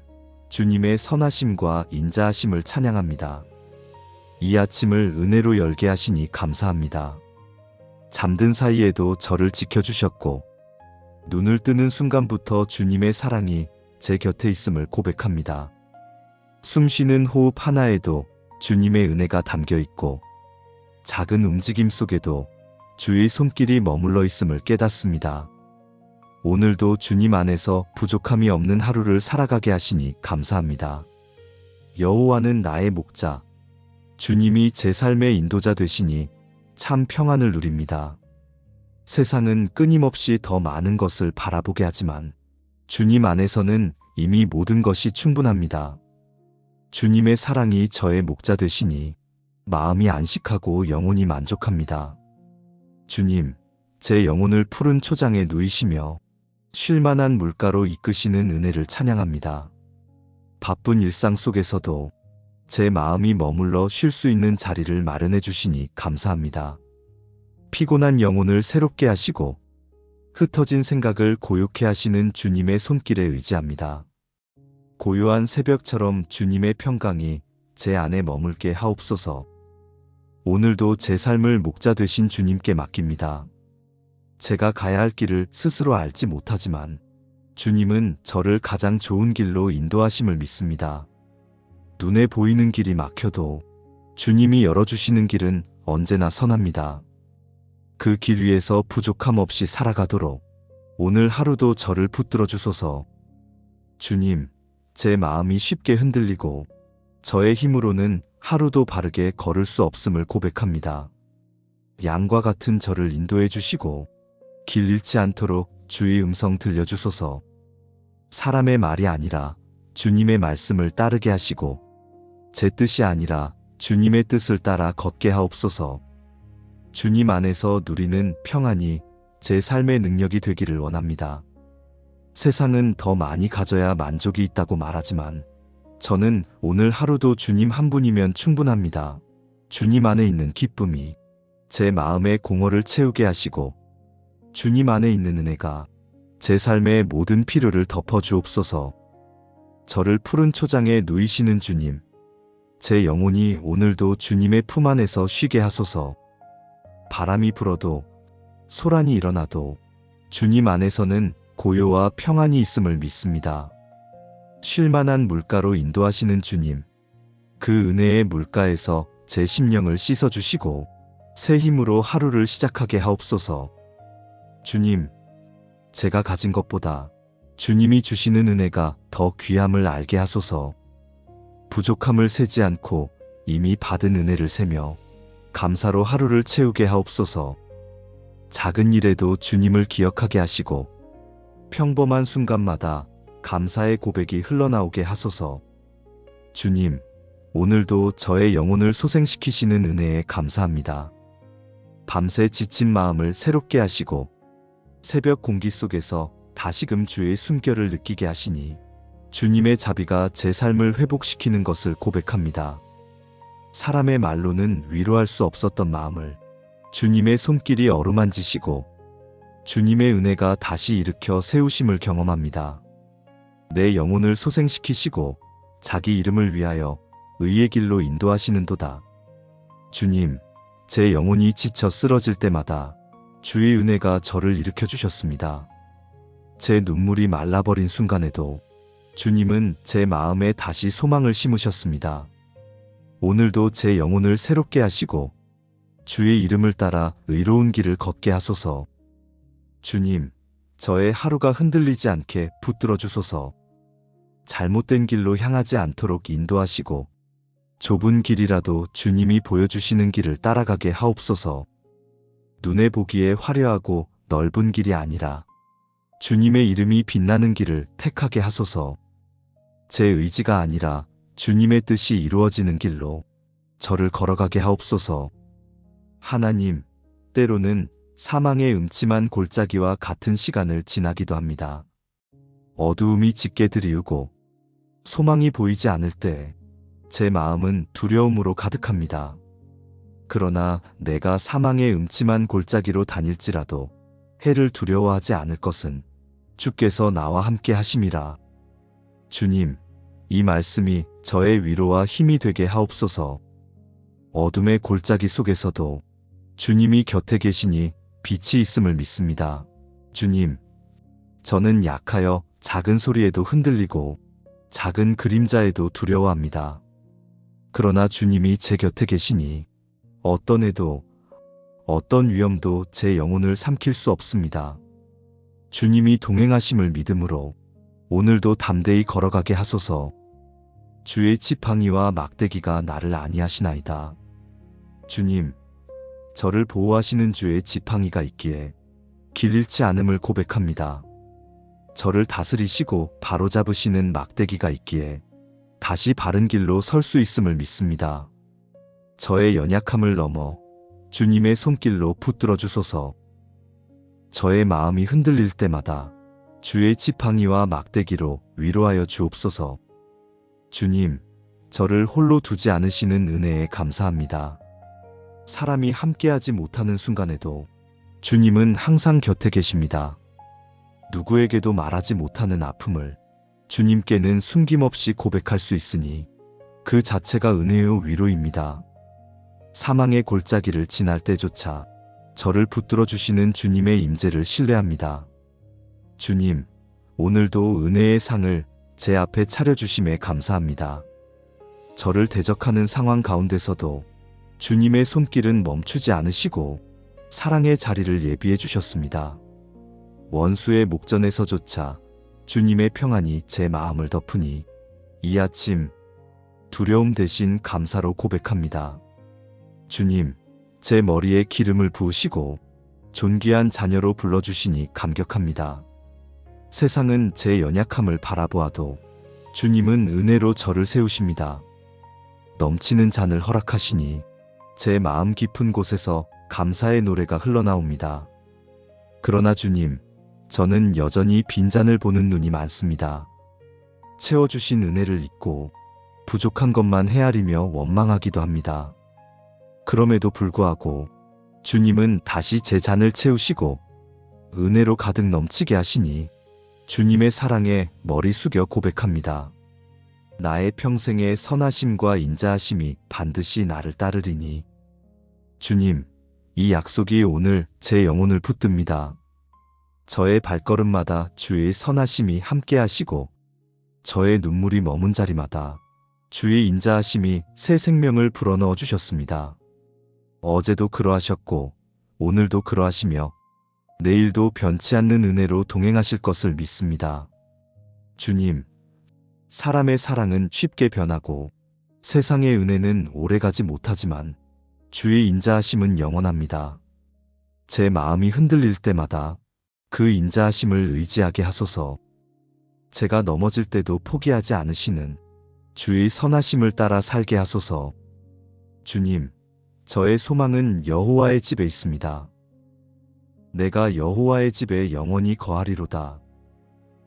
주님의 선하심과 인자하심을 찬양합니다. 이 아침을 은혜로 열게 하시니 감사합니다. 잠든 사이에도 저를 지켜주셨고 눈을 뜨는 순간부터 주님의 사랑이 제 곁에 있음을 고백합니다. 숨쉬는 호흡 하나에도 주님의 은혜가 담겨 있고 작은 움직임 속에도 주의 손길이 머물러 있음을 깨닫습니다. 오늘도 주님 안에서 부족함이 없는 하루를 살아가게 하시니 감사합니다. 여호와는 나의 목자, 주님이 제 삶의 인도자 되시니 참 평안을 누립니다. 세상은 끊임없이 더 많은 것을 바라보게 하지만 주님 안에서는 이미 모든 것이 충분합니다. 주님의 사랑이 저의 목자 되시니 마음이 안식하고 영혼이 만족합니다. 주님, 제 영혼을 푸른 초장에 누이시며 쉴만한 물가로 이끄시는 은혜를 찬양합니다. 바쁜 일상 속에서도 제 마음이 머물러 쉴 수 있는 자리를 마련해 주시니 감사합니다. 피곤한 영혼을 새롭게 하시고 흩어진 생각을 고요케 하시는 주님의 손길에 의지합니다. 고요한 새벽처럼 주님의 평강이 제 안에 머물게 하옵소서. 오늘도 제 삶을 목자 되신 주님께 맡깁니다. 제가 가야 할 길을 스스로 알지 못하지만 주님은 저를 가장 좋은 길로 인도하심을 믿습니다. 눈에 보이는 길이 막혀도 주님이 열어주시는 길은 언제나 선합니다. 그 길 위에서 부족함 없이 살아가도록 오늘 하루도 저를 붙들어 주소서. 주님, 제 마음이 쉽게 흔들리고 저의 힘으로는 하루도 바르게 걸을 수 없음을 고백합니다. 양과 같은 저를 인도해 주시고 길 잃지 않도록 주의 음성 들려주소서. 사람의 말이 아니라 주님의 말씀을 따르게 하시고 제 뜻이 아니라 주님의 뜻을 따라 걷게 하옵소서. 주님 안에서 누리는 평안이 제 삶의 능력이 되기를 원합니다. 세상은 더 많이 가져야 만족이 있다고 말하지만 저는 오늘 하루도 주님 한 분이면 충분합니다. 주님 안에 있는 기쁨이 제 마음의 공허를 채우게 하시고 주님 안에 있는 은혜가 제 삶의 모든 필요를 덮어주옵소서. 저를 푸른 초장에 누이시는 주님, 제 영혼이 오늘도 주님의 품 안에서 쉬게 하소서. 바람이 불어도 소란이 일어나도 주님 안에서는 고요와 평안이 있음을 믿습니다. 쉴만한 물가로 인도하시는 주님, 그 은혜의 물가에서 제 심령을 씻어주시고 새 힘으로 하루를 시작하게 하옵소서. 주님, 제가 가진 것보다 주님이 주시는 은혜가 더 귀함을 알게 하소서. 부족함을 세지 않고 이미 받은 은혜를 세며 감사로 하루를 채우게 하옵소서. 작은 일에도 주님을 기억하게 하시고 평범한 순간마다 감사의 고백이 흘러나오게 하소서. 주님, 오늘도 저의 영혼을 소생시키시는 은혜에 감사합니다. 밤새 지친 마음을 새롭게 하시고 새벽 공기 속에서 다시금 주의 숨결을 느끼게 하시니 주님의 자비가 제 삶을 회복시키는 것을 고백합니다. 사람의 말로는 위로할 수 없었던 마음을 주님의 손길이 어루만지시고 주님의 은혜가 다시 일으켜 세우심을 경험합니다. 내 영혼을 소생시키시고 자기 이름을 위하여 의의 길로 인도하시는도다. 주님, 제 영혼이 지쳐 쓰러질 때마다 주의 은혜가 저를 일으켜 주셨습니다. 제 눈물이 말라버린 순간에도 주님은 제 마음에 다시 소망을 심으셨습니다. 오늘도 제 영혼을 새롭게 하시고 주의 이름을 따라 의로운 길을 걷게 하소서. 주님, 저의 하루가 흔들리지 않게 붙들어 주소서. 잘못된 길로 향하지 않도록 인도하시고 좁은 길이라도 주님이 보여주시는 길을 따라가게 하옵소서. 눈에 보기에 화려하고 넓은 길이 아니라 주님의 이름이 빛나는 길을 택하게 하소서. 제 의지가 아니라 주님의 뜻이 이루어지는 길로 저를 걸어가게 하옵소서. 하나님, 때로는 사망의 음침한 골짜기와 같은 시간을 지나기도 합니다. 어두움이 짙게 드리우고 소망이 보이지 않을 때 제 마음은 두려움으로 가득합니다. 그러나 내가 사망의 음침한 골짜기로 다닐지라도 해를 두려워하지 않을 것은 주께서 나와 함께 하심이라. 주님, 이 말씀이 저의 위로와 힘이 되게 하옵소서. 어둠의 골짜기 속에서도 주님이 곁에 계시니 빛이 있음을 믿습니다. 주님, 저는 약하여 작은 소리에도 흔들리고 작은 그림자에도 두려워합니다. 그러나 주님이 제 곁에 계시니 어떤 해도 어떤 위험도 제 영혼을 삼킬 수 없습니다. 주님이 동행하심을 믿음으로 오늘도 담대히 걸어가게 하소서. 주의 지팡이와 막대기가 나를 안위하시나이다. 주님, 저를 보호하시는 주의 지팡이가 있기에 길 잃지 않음을 고백합니다. 저를 다스리시고 바로잡으시는 막대기가 있기에 다시 바른 길로 설 수 있음을 믿습니다. 저의 연약함을 넘어 주님의 손길로 붙들어 주소서. 저의 마음이 흔들릴 때마다 주의 지팡이와 막대기로 위로하여 주옵소서. 주님, 저를 홀로 두지 않으시는 은혜에 감사합니다. 사람이 함께하지 못하는 순간에도 주님은 항상 곁에 계십니다. 누구에게도 말하지 못하는 아픔을 주님께는 숨김없이 고백할 수 있으니 그 자체가 은혜요 위로입니다. 사망의 골짜기를 지날 때조차 저를 붙들어 주시는 주님의 임재를 신뢰합니다. 주님, 오늘도 은혜의 상을 제 앞에 차려주심에 감사합니다. 저를 대적하는 상황 가운데서도 주님의 손길은 멈추지 않으시고 사랑의 자리를 예비해 주셨습니다. 원수의 목전에서조차 주님의 평안이 제 마음을 덮으니 이 아침 두려움 대신 감사로 고백합니다. 주님, 제 머리에 기름을 부으시고 존귀한 자녀로 불러주시니 감격합니다. 세상은 제 연약함을 바라보아도 주님은 은혜로 저를 세우십니다. 넘치는 잔을 허락하시니 제 마음 깊은 곳에서 감사의 노래가 흘러나옵니다. 그러나 주님, 저는 여전히 빈잔을 보는 눈이 많습니다. 채워주신 은혜를 잊고 부족한 것만 헤아리며 원망하기도 합니다. 그럼에도 불구하고 주님은 다시 제 잔을 채우시고 은혜로 가득 넘치게 하시니 주님의 사랑에 머리 숙여 고백합니다. 나의 평생의 선하심과 인자하심이 반드시 나를 따르리니 주님, 이 약속이 오늘 제 영혼을 붙듭니다. 저의 발걸음마다 주의 선하심이 함께 하시고 저의 눈물이 머문 자리마다 주의 인자하심이 새 생명을 불어넣어 주셨습니다. 어제도 그러하셨고 오늘도 그러하시며 내일도 변치 않는 은혜로 동행하실 것을 믿습니다. 주님, 사람의 사랑은 쉽게 변하고 세상의 은혜는 오래가지 못하지만 주의 인자하심은 영원합니다. 제 마음이 흔들릴 때마다 그 인자하심을 의지하게 하소서. 제가 넘어질 때도 포기하지 않으시는 주의 선하심을 따라 살게 하소서. 주님, 저의 소망은 여호와의 집에 있습니다. 내가 여호와의 집에 영원히 거하리로다.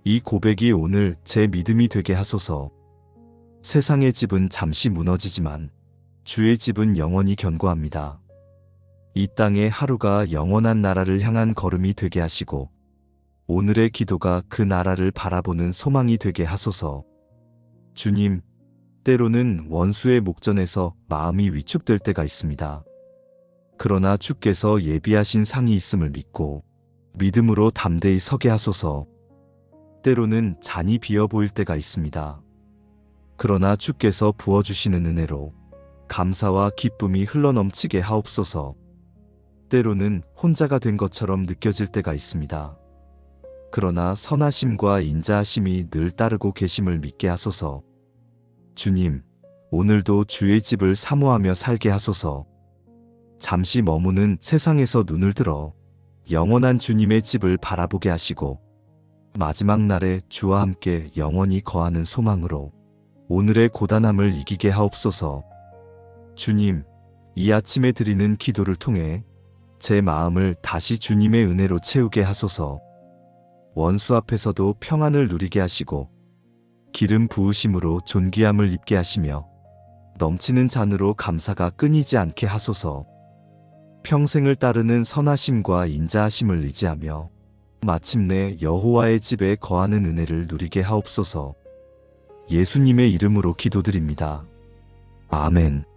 이 고백이 오늘 제 믿음이 되게 하소서. 세상의 집은 잠시 무너지지만 주의 집은 영원히 견고합니다. 이 땅의 하루가 영원한 나라를 향한 걸음이 되게 하시고 오늘의 기도가 그 나라를 바라보는 소망이 되게 하소서. 주님, 때로는 원수의 목전에서 마음이 위축될 때가 있습니다. 그러나 주께서 예비하신 상이 있음을 믿고 믿음으로 담대히 서게 하소서. 때로는 잔이 비어 보일 때가 있습니다. 그러나 주께서 부어주시는 은혜로 감사와 기쁨이 흘러넘치게 하옵소서. 때로는 혼자가 된 것처럼 느껴질 때가 있습니다. 그러나 선하심과 인자하심이 늘 따르고 계심을 믿게 하소서. 주님, 오늘도 주의 집을 사모하며 살게 하소서. 잠시 머무는 세상에서 눈을 들어 영원한 주님의 집을 바라보게 하시고 마지막 날에 주와 함께 영원히 거하는 소망으로 오늘의 고단함을 이기게 하옵소서. 주님, 이 아침에 드리는 기도를 통해 제 마음을 다시 주님의 은혜로 채우게 하소서. 원수 앞에서도 평안을 누리게 하시고 기름 부으심으로 존귀함을 입게 하시며 넘치는 잔으로 감사가 끊이지 않게 하소서. 평생을 따르는 선하심과 인자하심을 의지하며 마침내 여호와의 집에 거하는 은혜를 누리게 하옵소서. 예수님의 이름으로 기도드립니다. 아멘.